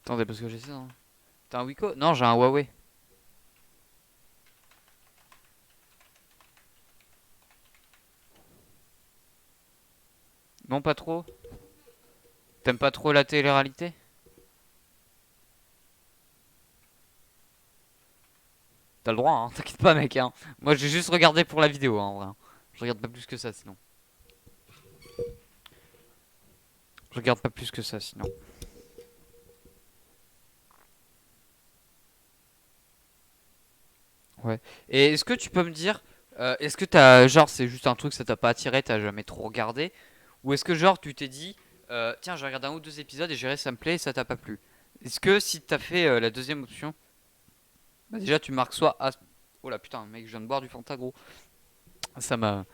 Attendez, parce que j'ai ça, hein. T'as un Wiko? Non, j'ai un Huawei. Non, pas trop. T'aimes pas trop la télé-réalité? T'as le droit, hein, t'inquiète pas, mec, hein. Moi, j'ai juste regardé pour la vidéo, hein, en vrai, hein. Je regarde pas plus que ça, sinon. Je regarde pas plus que ça, sinon. Ouais. Et est-ce que tu peux me dire, est-ce que t'as, genre, c'est juste un truc, ça t'a pas attiré, t'as jamais trop regardé? Ou est-ce que, genre, tu t'es dit, tiens, je regarde un ou deux épisodes et j'irai, ça me plaît et ça t'a pas plu? Est-ce que si t'as fait la deuxième option, bah déjà tu marques soit A. Oh là putain, mec, je viens de boire du Fanta, gros. Ça m'a.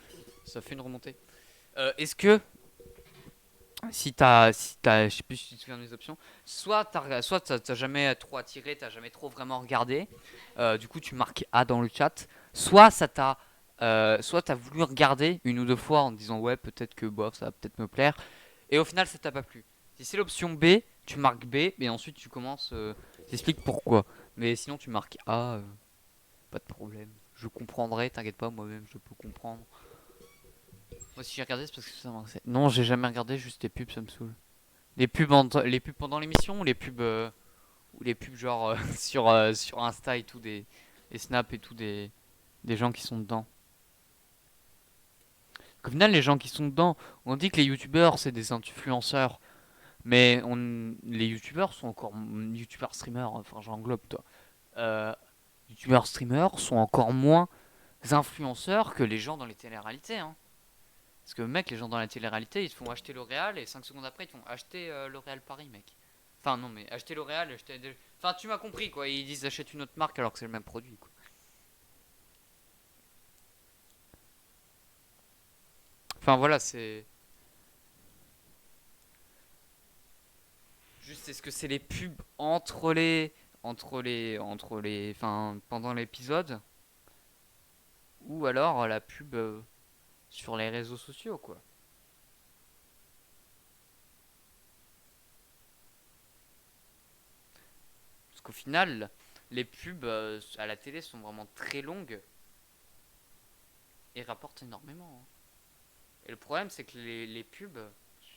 Ça fait une remontée. Est-ce que si t'as, je sais plus si tu te souviens des options, soit t'as jamais trop attiré, t'as jamais trop vraiment regardé, du coup tu marques A dans le chat, soit t'as voulu regarder une ou deux fois en te disant ouais peut-être que bof ça va peut-être me plaire, et au final ça t'a pas plu. Si c'est l'option B, tu marques B, et ensuite tu commences, t'expliques pourquoi. Mais sinon tu marques A, pas de problème. Je comprendrai, t'inquiète pas, moi-même je peux comprendre. Moi si j'ai regardé c'est parce que ça m'intéressait. Non, j'ai jamais regardé, juste les pubs ça me saoule. Les pubs pendant l'émission ou les pubs genre sur Insta et tout, des snaps et tout, des gens qui sont dedans. Au final, les gens qui sont dedans, on dit que les youtubeurs c'est des influenceurs, mais les youtubeurs sont encore. Youtubeurs streamers, enfin j'englobe toi. Euh, youtubeurs streamers sont encore moins influenceurs que les gens dans les téléréalités, hein. Parce que mec, les gens dans la télé-réalité, ils te font acheter L'Oréal et 5 secondes après, ils te font acheter L'Oréal Paris, mec. Enfin, non, mais acheter L'Oréal, acheter. Enfin, tu m'as compris, quoi. Ils disent achète une autre marque alors que c'est le même produit, quoi. Enfin, voilà, c'est. Juste, est-ce que c'est les pubs entre les. Entre les. Enfin, pendant l'épisode? Ou alors la pub sur les réseaux sociaux, quoi. Parce qu'au final, les pubs à la télé sont vraiment très longues et rapportent énormément, hein. Et le problème, c'est que les pubs,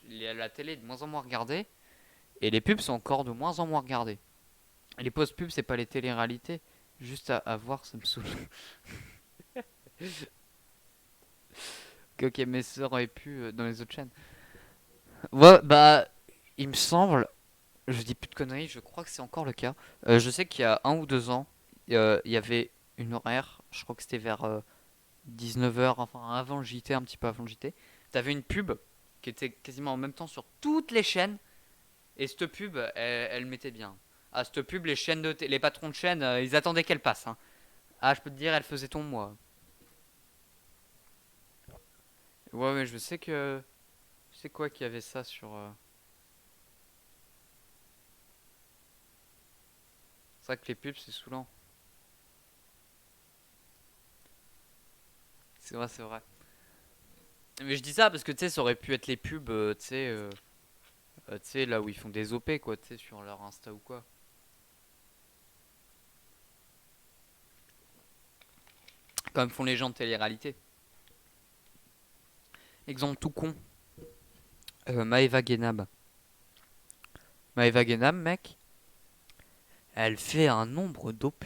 la télé est de moins en moins regardée, et les pubs sont encore de moins en moins regardées. Et les post-pubs, c'est pas les télé-réalités. Juste à voir, ça me saoule. Ok, ok, mes sœurs auraient pu dans les autres chaînes. Ouais, bah, il me semble, je dis plus de conneries, je crois que c'est encore le cas. Je sais qu'il y a 1 ou 2 ans, il y avait une horaire, je crois que c'était vers 19 h, enfin avant le JT, un petit peu avant le JT. T'avais une pub qui était quasiment en même temps sur toutes les chaînes, et cette pub, elle mettait bien. Ah, cette pub, les patrons de chaîne, ils attendaient qu'elle passe, hein. Ah, je peux te dire, elle faisait ton mois. Ouais, ouais, je sais que. C'est quoi qu'il y avait ça sur. C'est vrai que les pubs, c'est saoulant. C'est vrai, c'est vrai. Mais je dis ça parce que tu sais, ça aurait pu être les pubs, tu sais, là où ils font des OP, quoi, tu sais, sur leur Insta ou quoi. Comme font les gens de télé-réalité. Exemple tout con. Maeva Genab. Maeva Genab, mec, elle fait un nombre d'OP.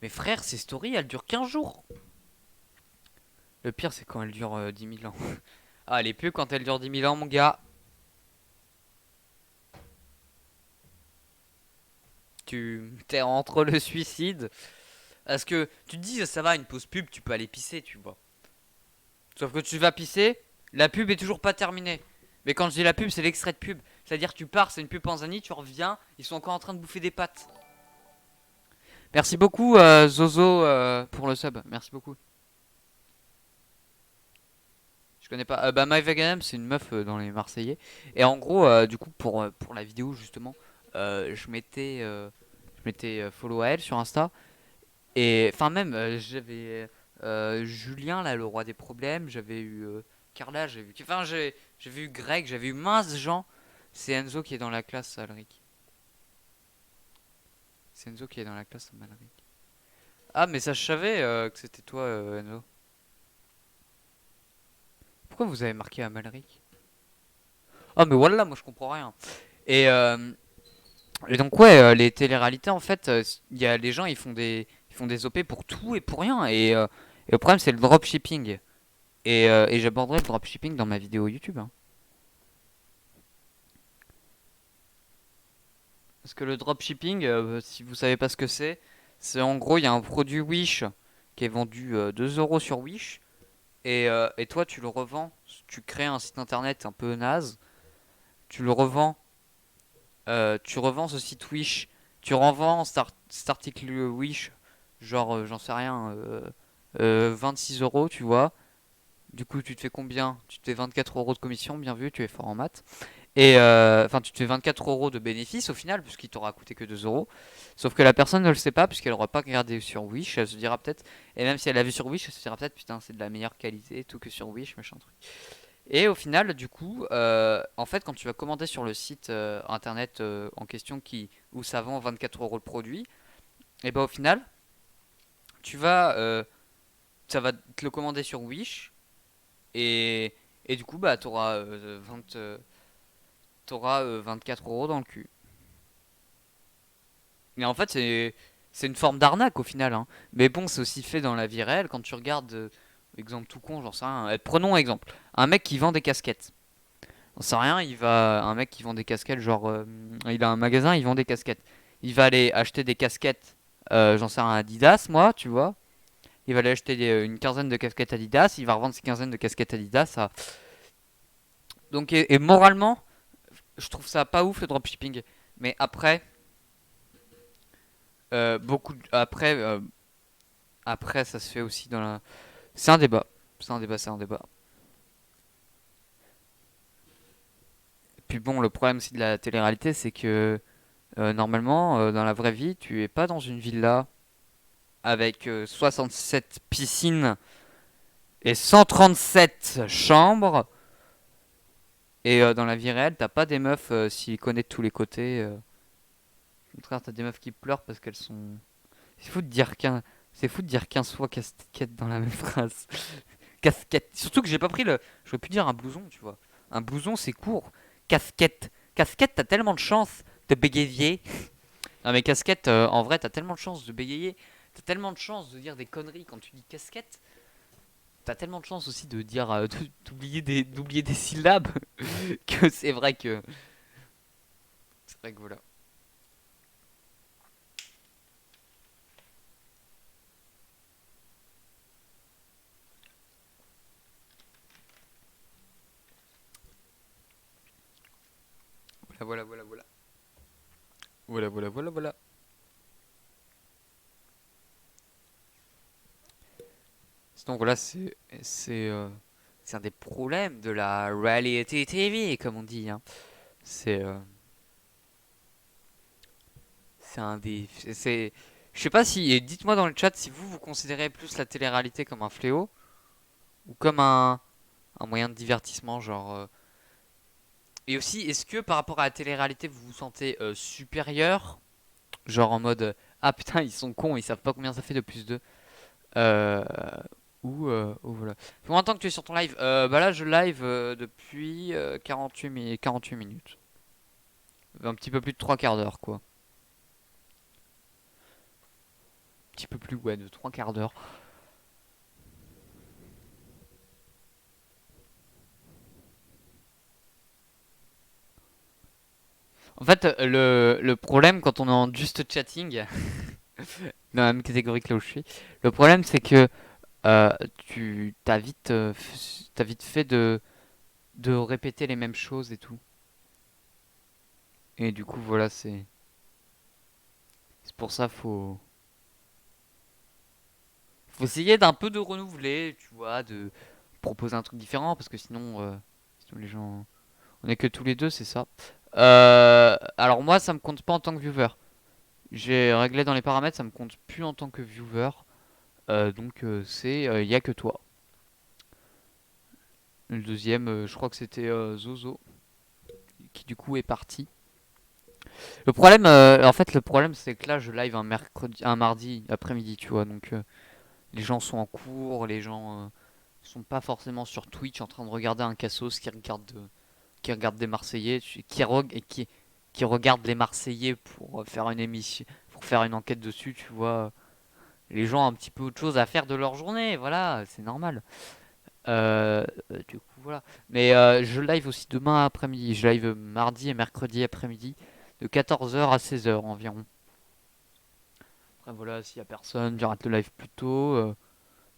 Mais frère, ces stories, elles durent 15 jours. Le pire, c'est quand elles durent 10 000 ans. Ah, les pubs, quand elles durent 10 000 ans, mon gars, tu t'es entre le suicide. Parce que tu te dis, ça va, une pause pub, tu peux aller pisser, tu vois. Sauf que tu vas pisser, la pub est toujours pas terminée. Mais quand je dis la pub, c'est l'extrait de pub. C'est-à-dire, tu pars, c'est une pub Panzani, tu reviens, ils sont encore en train de bouffer des pâtes. Merci beaucoup, Zozo, pour le sub. Merci beaucoup. Je connais pas. Bah, My Veganum, c'est une meuf dans les Marseillais. Et en gros, du coup, pour la vidéo, justement, je m'étais follow à elle sur Insta. Et enfin, même, j'avais Julien, là, le roi des problèmes. J'avais eu Carla, j'ai vu. Enfin, j'avais eu Greg, j'avais eu mince gens. C'est Enzo qui est dans la classe, Alric. C'est Enzo qui est dans la classe, Alric. Ah, mais ça, je savais que c'était toi, Enzo. Pourquoi vous avez marqué Amalric? Ah, mais voilà, moi je comprends rien. Et, euh, et donc, ouais, les téléréalités, en fait, il y a les gens, ils font des OP pour tout et pour rien. Et le problème, c'est le dropshipping. Et j'aborderai le dropshipping dans ma vidéo YouTube, hein. Parce que le dropshipping, si vous savez pas ce que c'est en gros, il y a un produit Wish qui est vendu 2 euros sur Wish. Et toi, tu le revends. Tu crées un site internet un peu naze. Tu le revends. Tu revends ce site Wish. Tu revends cet article Wish. Genre, j'en sais rien. 26 euros, tu vois. Du coup, tu te fais combien? Tu te fais 24 euros de commission, bien vu, tu es fort en maths. Enfin, tu te fais 24 euros de bénéfice au final, puisqu'il t'aura coûté que 2 euros. Sauf que la personne ne le sait pas, puisqu'elle n'aura pas regardé sur Wish. Elle se dira peut-être, et même si elle a vu sur Wish, elle se dira peut-être, putain, c'est de la meilleure qualité et tout que sur Wish, machin truc. Et au final, du coup, en fait, quand tu vas commander sur le site internet en question où ça vend 24 euros le produit, et ben au final, tu vas, ça va te le commander sur Wish, et, et du coup, bah, t'auras 24 euros dans le cul. Mais en fait, c'est une forme d'arnaque au final, hein. Mais bon, c'est aussi fait dans la vie réelle. Quand tu regardes, exemple tout con, j'en sais rien. Prenons un exemple. Un mec qui vend des casquettes. On sait rien, un mec qui vend des casquettes, genre, il a un magasin, il vend des casquettes. Il va aller acheter des casquettes, j'en sais rien, Adidas, moi, tu vois. Il va aller acheter une quinzaine de casquettes Adidas, il va revendre ces quinzaines de casquettes Adidas. Donc, et moralement, je trouve ça pas ouf le dropshipping. Mais après, après, ça se fait aussi dans la. C'est un débat. C'est un débat, c'est un débat. Puis bon, le problème aussi de la télé-réalité, c'est que normalement, dans la vraie vie, tu es pas dans une villa avec 67 piscines et 137 chambres. Et dans la vie réelle, t'as pas des meufs siliconées de tous les côtés. Au contraire, t'as des meufs qui pleurent parce qu'elles sont. C'est fou de dire qu'un. C'est fou de dire 15 fois casquette dans la même phrase. Casquette. Surtout que j'ai pas pris le. J'aurais pu dire un blouson, tu vois. Un blouson, c'est court. Casquette. Casquette, t'as tellement de chance de bégayer. Non, mais casquette, en vrai, t'as tellement de chance de bégayer. T'as tellement de chance de dire des conneries quand tu dis casquette. t'as tellement de chance aussi de dire d'oublier des syllabes que c'est vrai que voilà. Voilà, voilà, voilà, voilà. Voilà, voilà, voilà, voilà. Sinon, voilà, c'est un des problèmes de la reality TV, comme on dit, hein. C'est euh, c'est un des, c'est, je sais pas si, et dites-moi dans le chat si vous considérez plus la télé-réalité comme un fléau ou comme un moyen de divertissement, genre. Et aussi, est-ce que par rapport à la télé-réalité, vous vous sentez supérieur, genre en mode ah putain ils sont cons, ils savent pas combien ça fait de plus 2. Euh, ou voilà. Ça fait combien de temps que tu es sur ton live? Bah là je live depuis 48 minutes. Un petit peu plus de 3 quarts d'heure quoi. Un petit peu plus ouais de 3 quarts d'heure. En fait le problème quand on est en juste chatting, dans la même catégorie que là où je suis, le problème c'est que euh, t'as vite fait de répéter les mêmes choses et tout. Et du coup voilà c'est pour ça faut essayer d'un peu de renouveler, tu vois, de proposer un truc différent parce que sinon les gens, on est que tous les deux, c'est ça. Alors moi, ça me compte pas en tant que viewer. J'ai réglé dans les paramètres, ça me compte plus en tant que viewer. Donc il y a que toi. Le deuxième, je crois que c'était Zozo qui du coup est parti. En fait, le problème c'est que là, je live un mardi après-midi, tu vois, donc les gens sont en cours, les gens sont pas forcément sur Twitch en train de regarder un cassos qui regarde des Marseillais, qui regarde les Marseillais pour faire une émission, pour faire une enquête dessus, tu vois. Les gens ont un petit peu autre chose à faire de leur journée, voilà, c'est normal. Du coup, voilà. Mais je live aussi demain après-midi. Je live mardi et mercredi après-midi de 14h à 16h environ. Après, voilà, s'il y a personne, j'arrête le live plus tôt.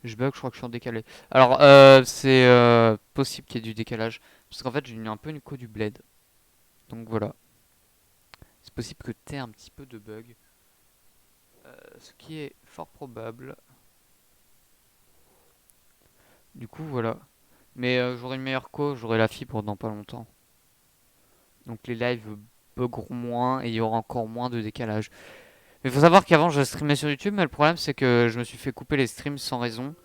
Je bug, je crois que je suis en décalé. Alors, c'est possible qu'il y ait du décalage. Parce qu'en fait, j'ai un peu une co du bled. Donc voilà. C'est possible que tu aies un petit peu de bug. Ce qui est fort probable. Du coup, voilà. Mais j'aurai une meilleure co, j'aurai la fibre dans pas longtemps. Donc les lives buggeront moins et il y aura encore moins de décalage. Mais il faut savoir qu'avant, je streamais sur YouTube, mais le problème, c'est que je me suis fait couper les streams sans raison.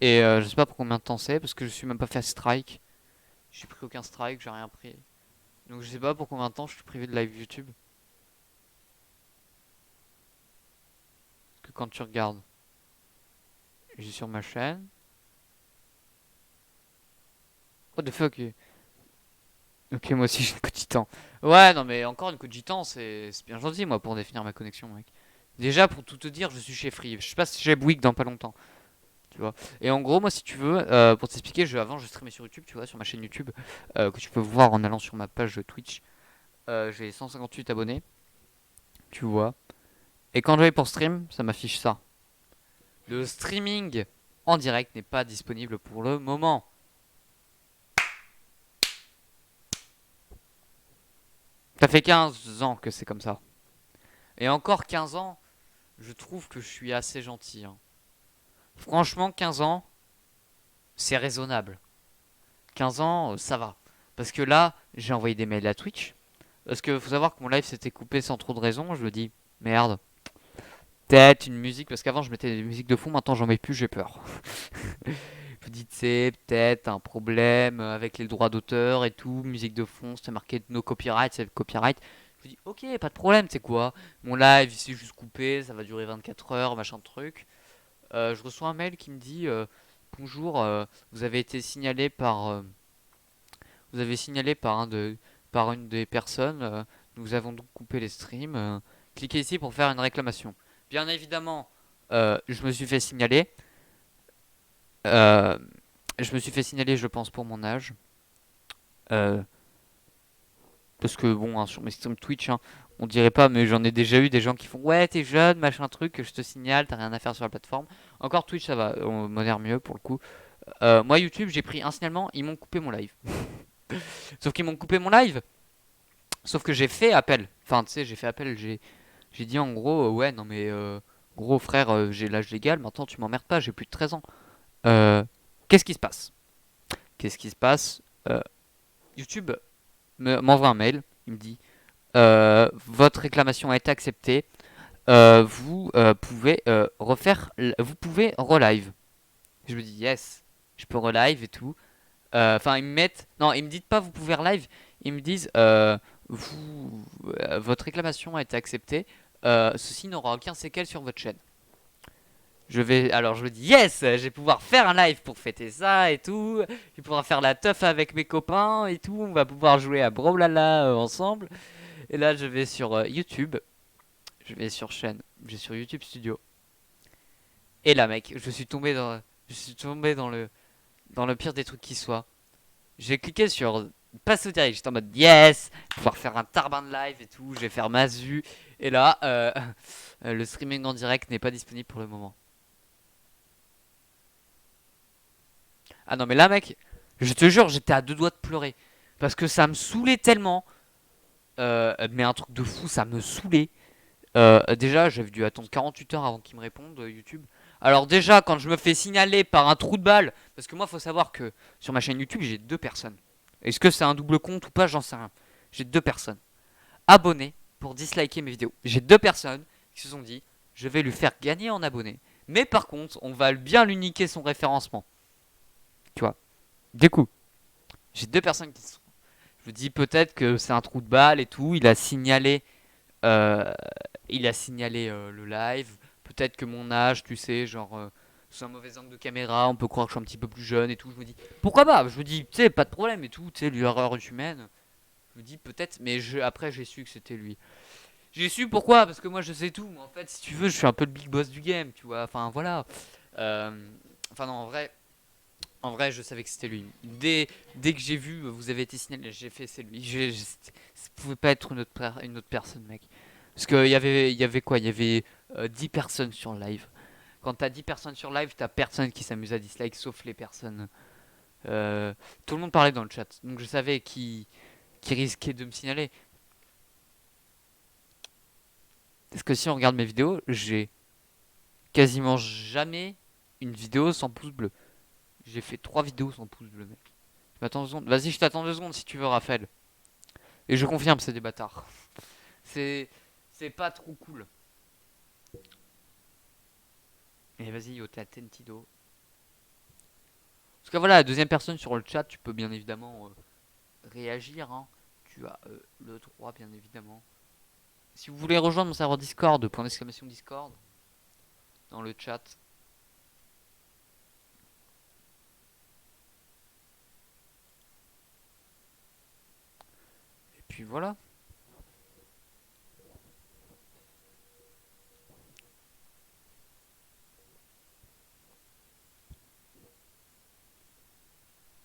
Et je sais pas pour combien de temps c'est, parce que je suis même pas fait strike. J'ai pris aucun strike, j'ai rien pris. Donc je sais pas pour combien de temps je suis privé de live YouTube. Que quand tu regardes, j'ai sur ma chaîne. What the fuck? Ok, moi aussi j'ai une cogitant. Ouais, non mais encore une cogitant, c'est bien gentil moi pour définir ma connexion, mec. Déjà pour tout te dire, je suis chez Free. Je sais pas si j'ai Bouygues dans pas longtemps, tu vois. Et en gros, moi si tu veux, pour t'expliquer, avant je streamais sur YouTube, tu vois, sur ma chaîne YouTube, que tu peux voir en allant sur ma page Twitch. J'ai 158 abonnés, tu vois. Et quand je vais pour stream, ça m'affiche ça. Le streaming en direct n'est pas disponible pour le moment. Ça fait 15 ans que c'est comme ça. Et encore 15 ans, je trouve que je suis assez gentil, hein. Franchement, 15 ans, c'est raisonnable. 15 ans, ça va. Parce que là, j'ai envoyé des mails à Twitch. Parce que faut savoir que mon live s'était coupé sans trop de raison. Je me dis, merde, peut-être une musique. Parce qu'avant, je mettais des musiques de fond. Maintenant, j'en mets plus, j'ai peur. Je me dis, c'est peut-être un problème avec les droits d'auteur et tout. Musique de fond, c'était marqué no copyright, c'est copyright. Je me dis, ok, pas de problème, c'est quoi. Mon live, ici, juste coupé, ça va durer 24 heures, machin de truc. Je reçois un mail qui me dit bonjour, vous avez été signalé vous avez signalé par une des personnes. Nous avons donc coupé les streams. Cliquez ici pour faire une réclamation. Bien évidemment, je me suis fait signaler. Euh, je me suis fait signaler, je pense, pour mon âge. Euh, Parce que bon, hein, sur mes streams Twitch, hein, on dirait pas, mais j'en ai déjà eu des gens qui font ouais, t'es jeune, machin truc, je te signale, t'as rien à faire sur la plateforme. Encore Twitch, ça va, on modère mieux pour le coup. Moi, YouTube, j'ai pris un signalement, ils m'ont coupé mon live. Sauf qu'ils m'ont coupé mon live, sauf que j'ai fait appel. Enfin, tu sais, j'ai fait appel, j'ai dit en gros, ouais, non mais gros frère, j'ai l'âge légal, maintenant tu m'emmerdes pas, j'ai plus de 13 ans. Euh, Qu'est-ce qui se passe? Qu'est-ce qui se passe? YouTube m'envoie un mail, il me dit votre réclamation a été acceptée. Vous pouvez refaire, vous pouvez relive. Je me dis yes, je peux relive et tout. Enfin, ils me mettent, non, ils me disent pas vous pouvez relive, ils me disent votre réclamation a été acceptée. Ceci n'aura aucun séquel sur votre chaîne. Alors je me dis yes, je vais pouvoir faire un live pour fêter ça et tout. Je vais pouvoir faire la teuf avec mes copains et tout. On va pouvoir jouer à Brawlhalla ensemble. Et là, je vais sur YouTube. Je vais sur chaîne. Je vais sur YouTube Studio. Et là, mec, je suis tombé dans le pire des trucs qui soit. J'ai cliqué sur passe au direct. J'étais en mode yes, pouvoir faire un tarbin de live et tout. Je vais faire Mazu. Et là, le streaming en direct n'est pas disponible pour le moment. Ah non, mais là, mec, je te jure, j'étais à deux doigts de pleurer. Parce que ça me saoulait tellement. Mais un truc de fou, ça me saoulait. Déjà, j'avais dû attendre 48 heures avant qu'ils me répondent, YouTube. Alors déjà, quand je me fais signaler par un trou de balle, parce que moi, faut savoir que sur ma chaîne YouTube, j'ai deux personnes. Est-ce que c'est un double compte ou pas, j'en sais rien. J'ai deux personnes abonnées pour disliker mes vidéos. J'ai deux personnes qui se sont dit, je vais lui faire gagner en abonnés. Mais par contre, on va bien lui niquer son référencement. Tu vois. Du coup, j'ai deux personnes qui sont. Je me dis peut-être que c'est un trou de balle et tout. Euh, il a signalé le live. Peut-être que mon âge, tu sais, genre, c'est un mauvais angle de caméra, on peut croire que je suis un petit peu plus jeune et tout. Je me dis, pourquoi pas? Je me dis, tu sais, pas de problème et tout, tu sais, l'erreur est humaine. Je me dis peut-être, mais après j'ai su que c'était lui. J'ai su pourquoi, parce que moi je sais tout. Mais en fait, si tu veux, je suis un peu le big boss du game, tu vois. Enfin voilà. Euh, Enfin non, en vrai, je savais que c'était lui. Dès que j'ai vu, vous avez été signalé, j'ai fait c'est lui. Ça pouvait pas être une autre personne, mec. Parce qu'il y avait quoi? Il y avait 10 personnes sur live. Quand t'as 10 personnes sur live, t'as personne qui s'amuse à dislike, sauf les personnes. euh, Tout le monde parlait dans le chat. Donc je savais qui risquait de me signaler. Parce que si on regarde mes vidéos, j'ai quasiment jamais une vidéo sans pouce bleu. J'ai fait 3 vidéos sans pouce bleu, mec. Je m'attends 2 secondes. Vas-y, je t'attends 2 secondes si tu veux, Raphaël. Et je confirme, c'est des bâtards. C'est c'est pas trop cool. Et vas-y, yo, t'es à Tentido. Parce que voilà, la deuxième personne sur le chat, tu peux bien évidemment réagir, hein. Tu as le droit, bien évidemment. Si vous voulez rejoindre mon serveur Discord, point d'exclamation Discord, dans le chat. Et puis voilà.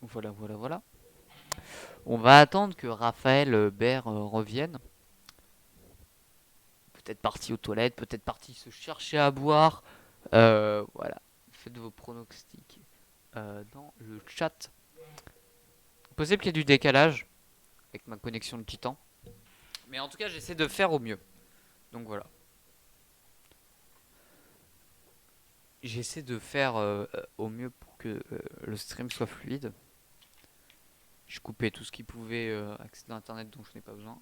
Voilà, voilà, voilà. On va attendre que Raphaël Bert revienne. Peut-être parti aux toilettes, peut-être parti se chercher à boire. Voilà. Faites vos pronostics dans le chat. Possible qu'il y ait du décalage avec ma connexion de Titan. Mais en tout cas, j'essaie de faire au mieux. Donc voilà. J'essaie de faire au mieux pour que le stream soit fluide. Je coupais tout ce qui pouvait accéder à internet dont je n'ai pas besoin.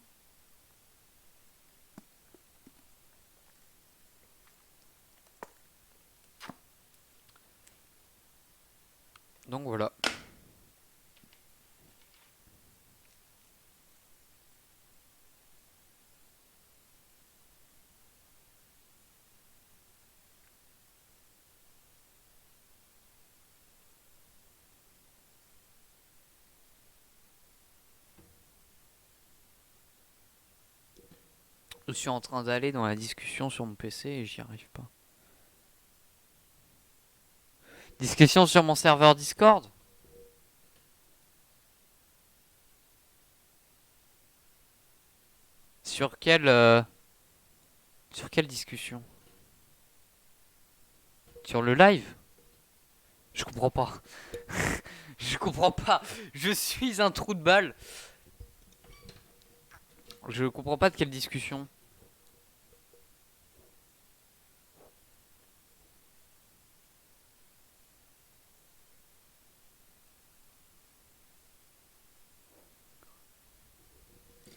Donc voilà. Je suis en train d'aller dans la discussion sur mon PC et j'y arrive pas. Discussion sur mon serveur Discord? Sur sur quelle discussion? Sur le live? Je comprends pas. Je comprends pas. Je suis un trou de balle. Je comprends pas de quelle discussion.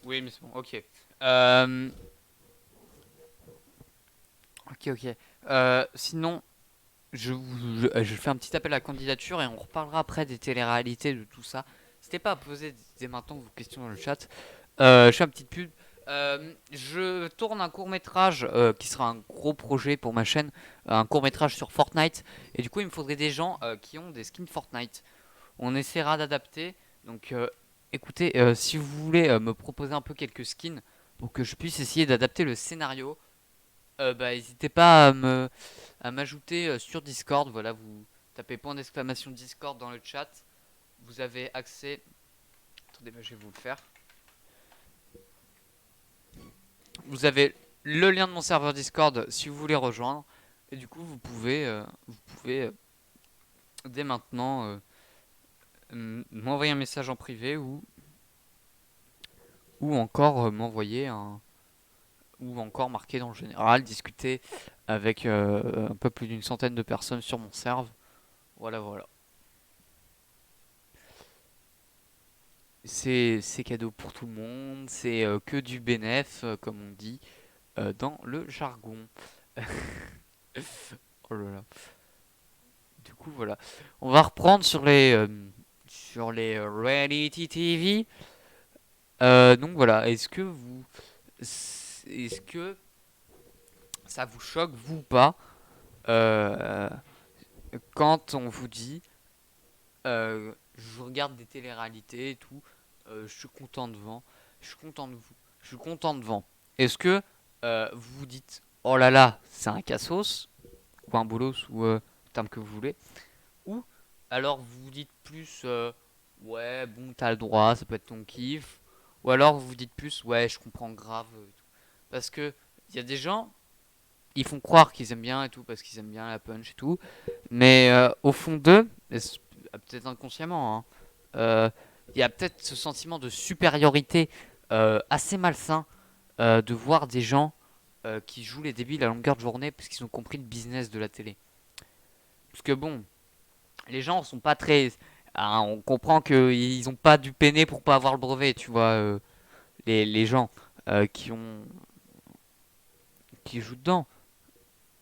Oui, mais c'est bon, ok. Euh, ok. Sinon, je fais un petit appel à la candidature et on reparlera après des téléréalités, de tout ça. N'hésitez pas à poser dès maintenant vos questions dans le chat. Je fais une petite pub. Je tourne un court métrage qui sera un gros projet pour ma chaîne, un court métrage sur Fortnite. Et du coup, il me faudrait des gens qui ont des skins Fortnite. On essaiera d'adapter. Donc, écoutez, si vous voulez me proposer un peu quelques skins pour que je puisse essayer d'adapter le scénario, bah, n'hésitez pas à m'ajouter sur Discord. Voilà, vous tapez point d'exclamation Discord dans le chat. Vous avez accès. Attendez, bah, je vais vous le faire. Vous avez le lien de mon serveur Discord si vous voulez rejoindre. Et du coup, vous pouvez dès maintenant m'envoyer un message en privé ou encore m'envoyer un ou encore marquer dans le général, discuter avec un peu plus d'une centaine de personnes sur mon serve. Voilà, voilà. C'est cadeau pour tout le monde, c'est que du bénéf, comme on dit dans le jargon. Oh là là. Du coup, voilà. On va reprendre sur les reality TV. Donc voilà, est-ce que ça vous choque, vous ou pas, euh, quand on vous dit, je regarde des téléréalités et tout, je suis content devant, je suis content de vous, je suis content devant. Est-ce que vous vous dites, oh là là, c'est un cassos, ou un bolos, ou le terme que vous voulez, ou alors vous vous dites plus, ouais, bon, t'as le droit, ça peut être ton kiff, ou alors vous vous dites plus, ouais, je comprends grave, et tout. Parce que il y a des gens, ils font croire qu'ils aiment bien et tout, parce qu'ils aiment bien la punch et tout, mais au fond d'eux, peut-être inconsciemment, hein, il y a peut-être ce sentiment de supériorité assez malsain de voir des gens qui jouent les débiles à longueur de journée parce qu'ils ont compris le business de la télé. Parce que bon, les gens sont pas très. Ah, on comprend qu'ils n'ont pas du peiné pour pas avoir le brevet, tu vois, les gens qui qui jouent dedans.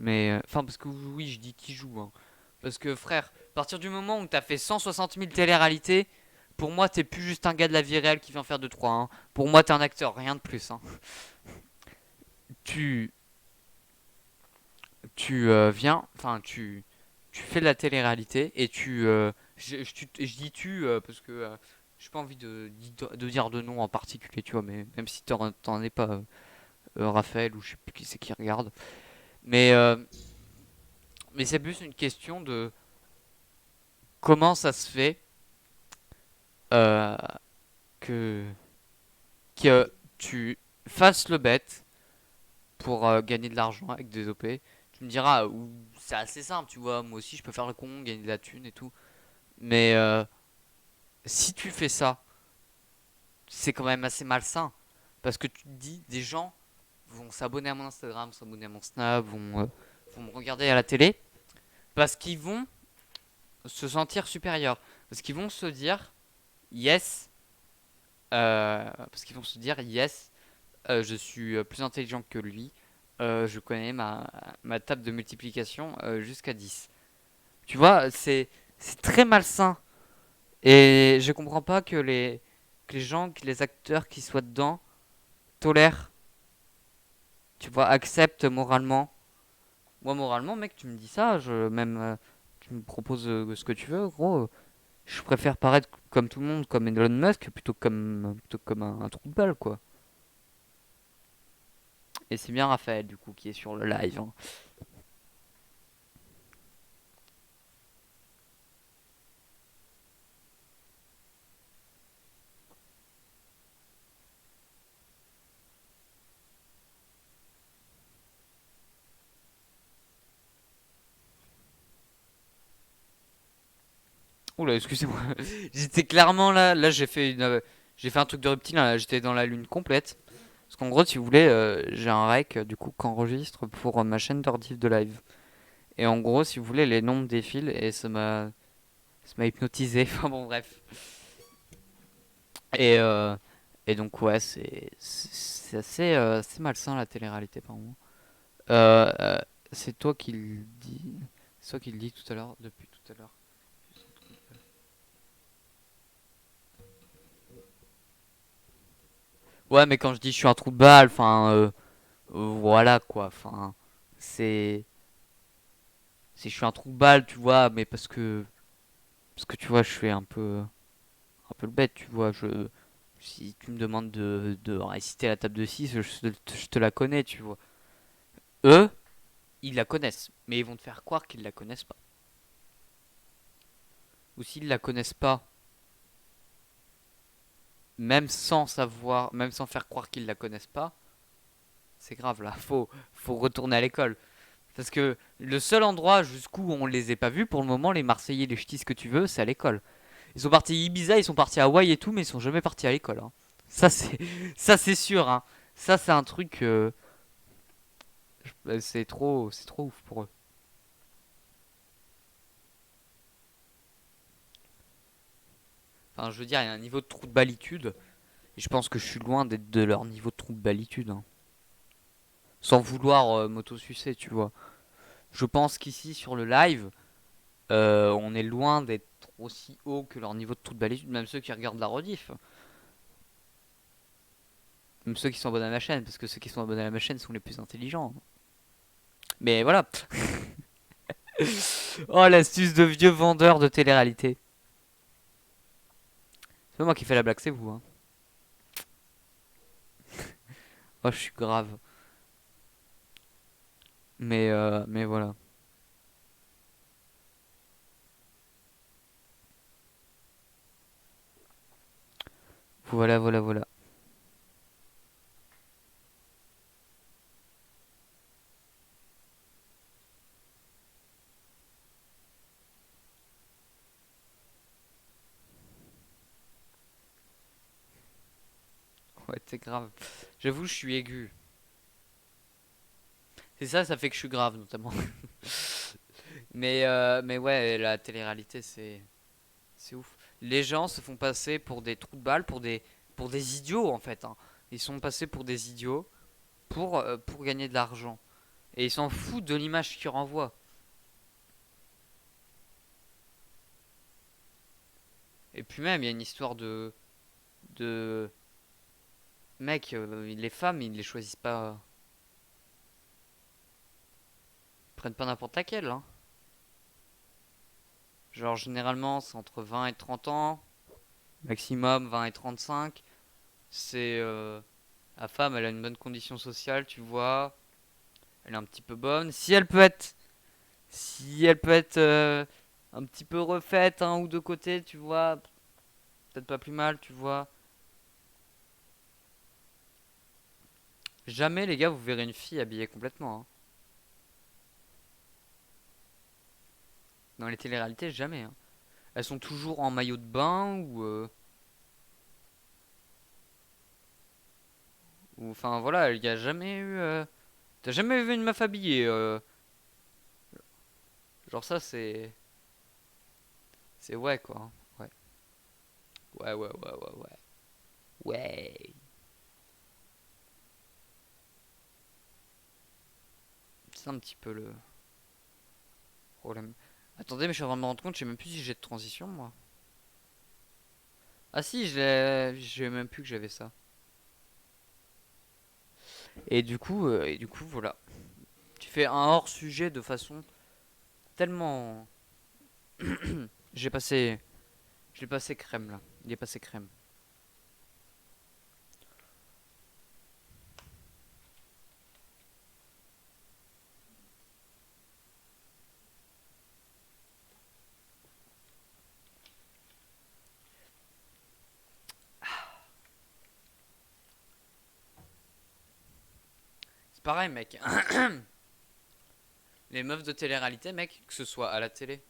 Mais enfin, parce que oui, je dis qui joue, hein. Parce que frère, à partir du moment où t'as fait 160 000 télé-réalités, pour moi, t'es plus juste un gars de la vie réelle qui vient faire 2-3, hein. Pour moi, t'es un acteur, rien de plus, hein. Tu, viens, enfin, tu fais de la télé-réalité et je dis tu parce que j'ai pas envie de dire de nom en particulier, tu vois, mais même si t'en es pas Raphaël ou je sais plus qui c'est qui regarde. Mais, euh, mais c'est plus une question de comment ça se fait euh, que, que tu fasses le bet pour gagner de l'argent avec des OP. Tu me diras, ou c'est assez simple, tu vois, moi aussi je peux faire le con, gagner de la thune et tout. Mais si tu fais ça, c'est quand même assez malsain. Parce que tu te dis, des gens vont s'abonner à mon Instagram, s'abonner à mon Snap, vont me regarder à la télé, parce qu'ils vont se sentir supérieurs. Parce qu'ils vont se dire, yes, parce qu'ils vont se dire, yes, je suis plus intelligent que lui, je connais ma table de multiplication jusqu'à 10. Tu vois, c'est très malsain. Et je comprends pas que les gens, que les acteurs qui soient dedans tolèrent, tu vois, acceptent moralement. Moi, moralement, mec, tu me dis ça, tu me proposes ce que tu veux, gros. Je préfère paraître comme tout le monde, comme Elon Musk, plutôt que comme un trou de balle, quoi. Et c'est bien Raphaël, du coup, qui est sur le live, hein. Oula, excusez-moi. J'étais clairement là. Là, j'ai fait un truc de reptile. Là, j'étais dans la lune complète. Parce qu'en gros, si vous voulez, j'ai un rec du coup qu'enregistre pour ma chaîne d'ordiv de live. Et en gros, si vous voulez, les nombres défilent et ça m'a hypnotisé. Enfin bon, bref. Et, euh, et donc, ouais, c'est assez, assez malsain la télé-réalité par moment. Euh, euh, c'est toi qui le dis. C'est toi qui le dis tout à l'heure, depuis tout à l'heure. Ouais, mais quand je dis je suis un trou de balle, enfin, voilà quoi. Enfin, c'est, je suis un trou de balle, tu vois, mais parce que tu vois, je suis un peu le bête, tu vois. Si tu me demandes de réciter la table de 6 je te la connais, tu vois. Eux, ils la connaissent, mais ils vont te faire croire qu'ils la connaissent pas. Ou s'ils la connaissent pas, même sans savoir, même sans faire croire qu'ils la connaissent pas, c'est grave là. Faut retourner à l'école. Parce que le seul endroit jusqu'où on les ait pas vus pour le moment, les Marseillais, les ch'tis, ce que tu veux, c'est à l'école. Ils sont partis à Ibiza, ils sont partis à Hawaï et tout, mais ils sont jamais partis à l'école, hein. Ça c'est, ça c'est sûr, hein. Ça c'est un truc, c'est trop ouf pour eux. Enfin, je veux dire, il y a un niveau de trou de balitude, et je pense que je suis loin d'être de leur niveau de trou de balitude, hein. Sans vouloir m'auto-sucer, tu vois. Je pense qu'ici sur le live, on est loin d'être aussi haut que leur niveau de trou de balitude, même ceux qui regardent la rediff. Même ceux qui sont abonnés à ma chaîne, parce que ceux qui sont abonnés à ma chaîne sont les plus intelligents. Mais voilà. Oh, l'astuce de vieux vendeur de télé-réalité. C'est pas moi qui fais la blague, c'est vous, hein. Oh, je suis grave. Mais voilà. Voilà, voilà, voilà. Ouais, c'est grave. J'avoue, je suis aigu. C'est ça, ça fait que je suis grave, notamment. Mais ouais, la télé-réalité, c'est ouf. Les gens se font passer pour des trous de balles, pour des idiots, en fait, hein. Ils sont passés pour des idiots pour gagner de l'argent. Et ils s'en foutent de l'image qu'ils renvoient. Et puis même, il y a une histoire de mec, les femmes, ils les choisissent pas. Ils prennent pas n'importe laquelle, hein. Genre, généralement, c'est entre 20 et 30 ans. Maximum 20 et 35. C'est. La femme, elle a une bonne condition sociale, tu vois. Elle est un petit peu bonne. Si elle peut être un petit peu refaite, un ou deux côtés, tu vois. Peut-être pas plus mal, tu vois. Jamais, les gars, vous verrez une fille habillée complètement, hein. Dans les téléréalités, jamais, hein. Elles sont toujours en maillot de bain ou enfin voilà, il y a jamais eu. T'as jamais vu une meuf habillée, genre ça, c'est ouais quoi, hein. Ouais. Ouais, ouais, ouais, ouais, ouais. Ouais. C'est un petit peu le problème. Attendez, mais je suis en train de me rendre compte, je sais même plus si j'ai de transition moi. Ah si, j'ai même plus que j'avais ça. Et du coup, voilà. Tu fais un hors sujet de façon tellement. J'ai passé, j'ai passé crème là. Il est passé crème. C'est pareil, mec. Les meufs de télé-réalité, mec, que ce soit à la télé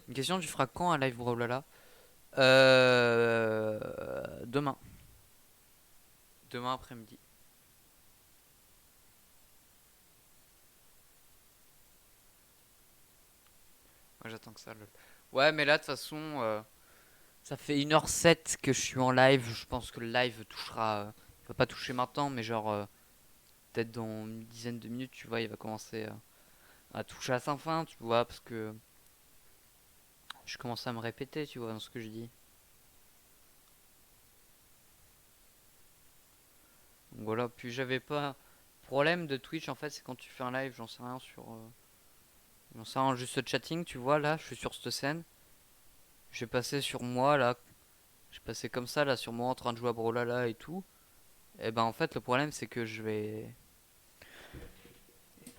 Une question, tu feras quand un live Brawlhalla? Demain. Demain après-midi. Moi j'attends que ça. Ouais, mais là de toute façon, ça fait 1h07 que je suis en live. Je pense que le live touchera. Il va pas toucher maintenant, mais genre peut-être dans une dizaine de minutes, tu vois, il va commencer à toucher à sa fin, tu vois, parce que je commence à me répéter, tu vois, dans ce que je dis. Donc voilà, puis j'avais pas. Problème de Twitch en fait, c'est quand tu fais un live, j'en sais rien sur. J'en sais rien, juste chatting, tu vois, là, je suis sur cette scène. J'ai passé sur moi, là. J'ai passé comme ça, là, sur moi en train de jouer à Brawlhalla et tout. Et ben en fait, le problème, c'est que je vais.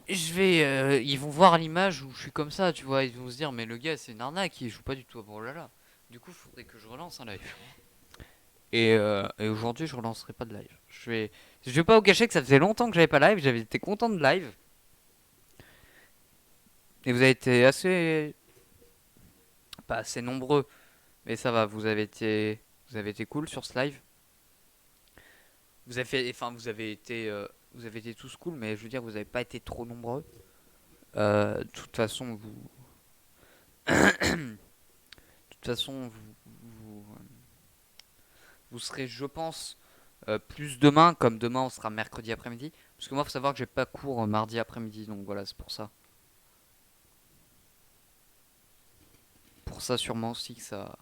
Ils vont voir l'image où je suis comme ça, tu vois. Ils vont se dire, mais le gars, c'est une arnaque, il joue pas du tout à Brawlhalla. Du coup, il faudrait que je relance un live. Et aujourd'hui, je relancerai pas de live. Je vais pas vous cacher que ça faisait longtemps que j'avais pas live. J'avais été content de live. Et vous avez été assez. Pas assez nombreux. Mais ça va, vous avez été cool sur ce live. Vous avez été tous cool, mais je veux dire, vous avez pas été trop nombreux. De toute façon, vous serez, je pense, plus demain, comme demain on sera mercredi après-midi. Parce que moi, faut savoir que j'ai pas cours mardi après-midi, donc voilà, c'est pour ça. Pour ça, sûrement aussi que ça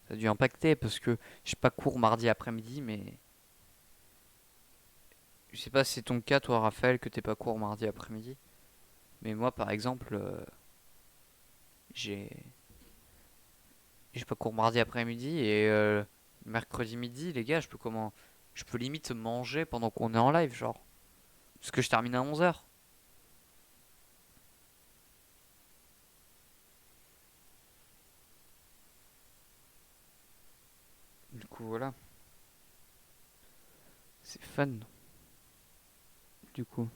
a dû impacter, parce que j'ai pas cours mardi après-midi, mais je sais pas si c'est ton cas, toi, Raphaël, que t'es pas cours mardi après-midi. Mais moi, par exemple, j'ai j'ai pas cours mardi après-midi et mercredi midi, les gars, je peux limite manger pendant qu'on est en live, genre. Parce que je termine à 11h. Du coup, voilà. C'est fun, du coup.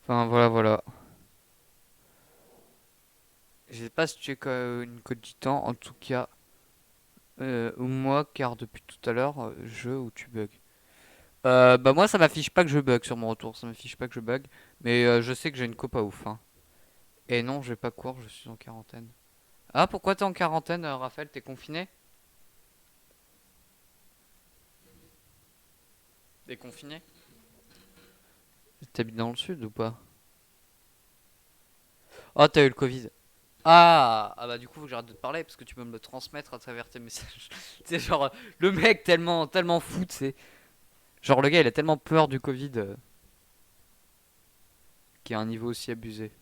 Enfin, voilà, voilà. Je sais pas si tu es une code du temps, en tout cas, ou moi, car depuis tout à l'heure, je ou tu bugs. Bah moi, ça m'affiche pas que je bug sur mon retour, ça m'affiche pas que je bug, mais je sais que j'ai une copa ouf, hein. Et non, je vais pas cours, je suis en quarantaine. Ah, pourquoi t'es en quarantaine, Raphaël? T'es confiné? T'es confiné? T'habites dans le sud ou pas? Oh, t'as eu le Covid. Ah bah du coup, faut que j'arrête de te parler parce que tu peux me le transmettre à travers tes messages. C'est genre, le mec tellement, tellement fou, tu sais. Genre, le gars, il a tellement peur du Covid qui a un niveau aussi abusé.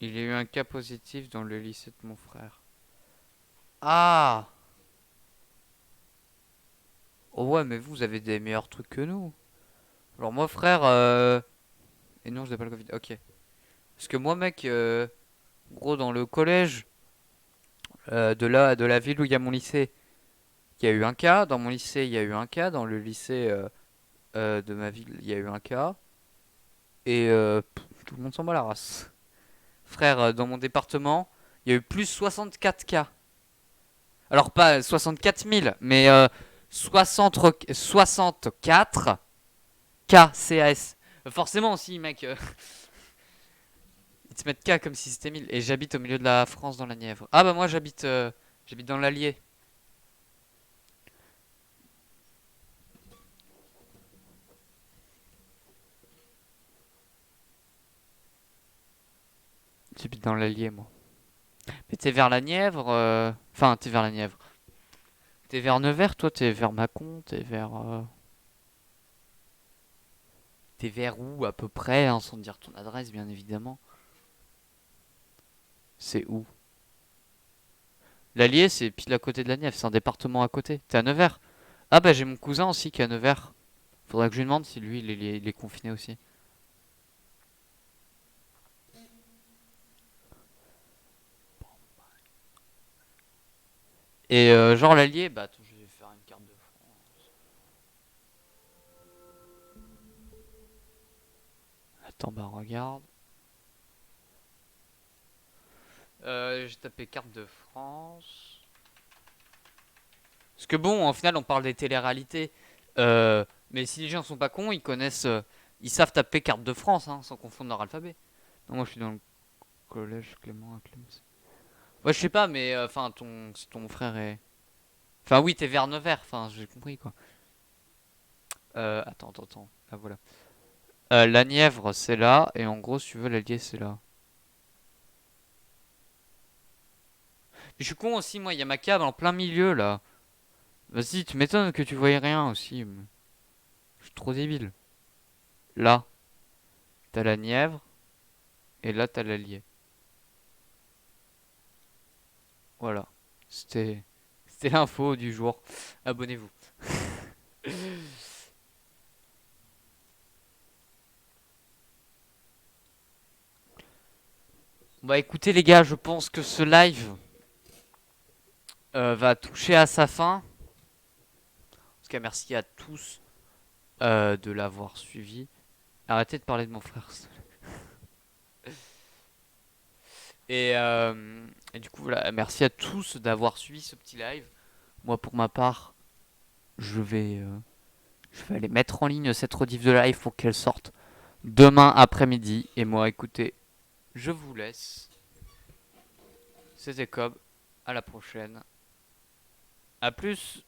Il y a eu un cas positif dans le lycée de mon frère. Ah! Oh ouais, mais vous avez des meilleurs trucs que nous. Alors moi, frère, et non, je n'ai pas le Covid. Ok. Parce que moi, mec, gros, dans le collège de la ville où il y a mon lycée, il y a eu un cas. Dans mon lycée, il y a eu un cas. Dans le lycée de ma ville, il y a eu un cas. Et tout le monde s'en bat la race. Frère, dans mon département, il y a eu plus 64 cas. Alors pas 64 000, mais 60 64 KCAS. Forcément aussi, mec. Ils te mettent K comme si c'était 1000. Et j'habite au milieu de la France dans la Nièvre. Ah bah moi j'habite dans l'Allier. J'habite dans l'Allier moi. Mais t'es vers la Nièvre. Enfin, t'es vers la Nièvre. T'es vers Nevers, toi t'es vers Mâcon, t'es vers où à peu près, hein, sans te dire ton adresse bien évidemment. C'est où? L'Allier, c'est pile à côté de la Nièvre, c'est un département à côté. T'es à Nevers. Ah bah j'ai mon cousin aussi qui est à Nevers. Faudrait que je lui demande si lui il est confiné aussi. Et genre l'Allier, bah attends, je vais faire une carte de France. Attends, bah regarde. J'ai tapé carte de France. Parce que bon, en final, on parle des téléréalités. Mais si les gens sont pas cons, ils connaissent. Ils savent taper carte de France, hein, sans confondre leur alphabet. Non, moi je suis dans le collège Clément à Clems. Ouais, je sais pas, mais enfin, si ton frère est. Enfin, oui, t'es vers Nevers, enfin, j'ai compris quoi. Attends. Ah, voilà. La Nièvre, c'est là, et en gros, si tu veux, l'Allier, c'est là. Mais je suis con aussi, moi, il y a ma cave en plein milieu là. Vas-y, tu m'étonnes que tu voyais rien aussi. Je suis trop débile. Là, t'as la Nièvre, et là, t'as l'Allier. Voilà. C'était. C'était l'info du jour. Abonnez-vous. Bah écoutez les gars, je pense que ce live va toucher à sa fin. En tout cas, merci à tous de l'avoir suivi. Arrêtez de parler de mon frère. Et du coup, voilà, merci à tous d'avoir suivi ce petit live. Moi, pour ma part, je vais, euh, je vais aller mettre en ligne cette rediff de live pour qu'elle sorte demain après-midi. Et moi, écoutez, je vous laisse. C'était Cobb. À la prochaine. À plus.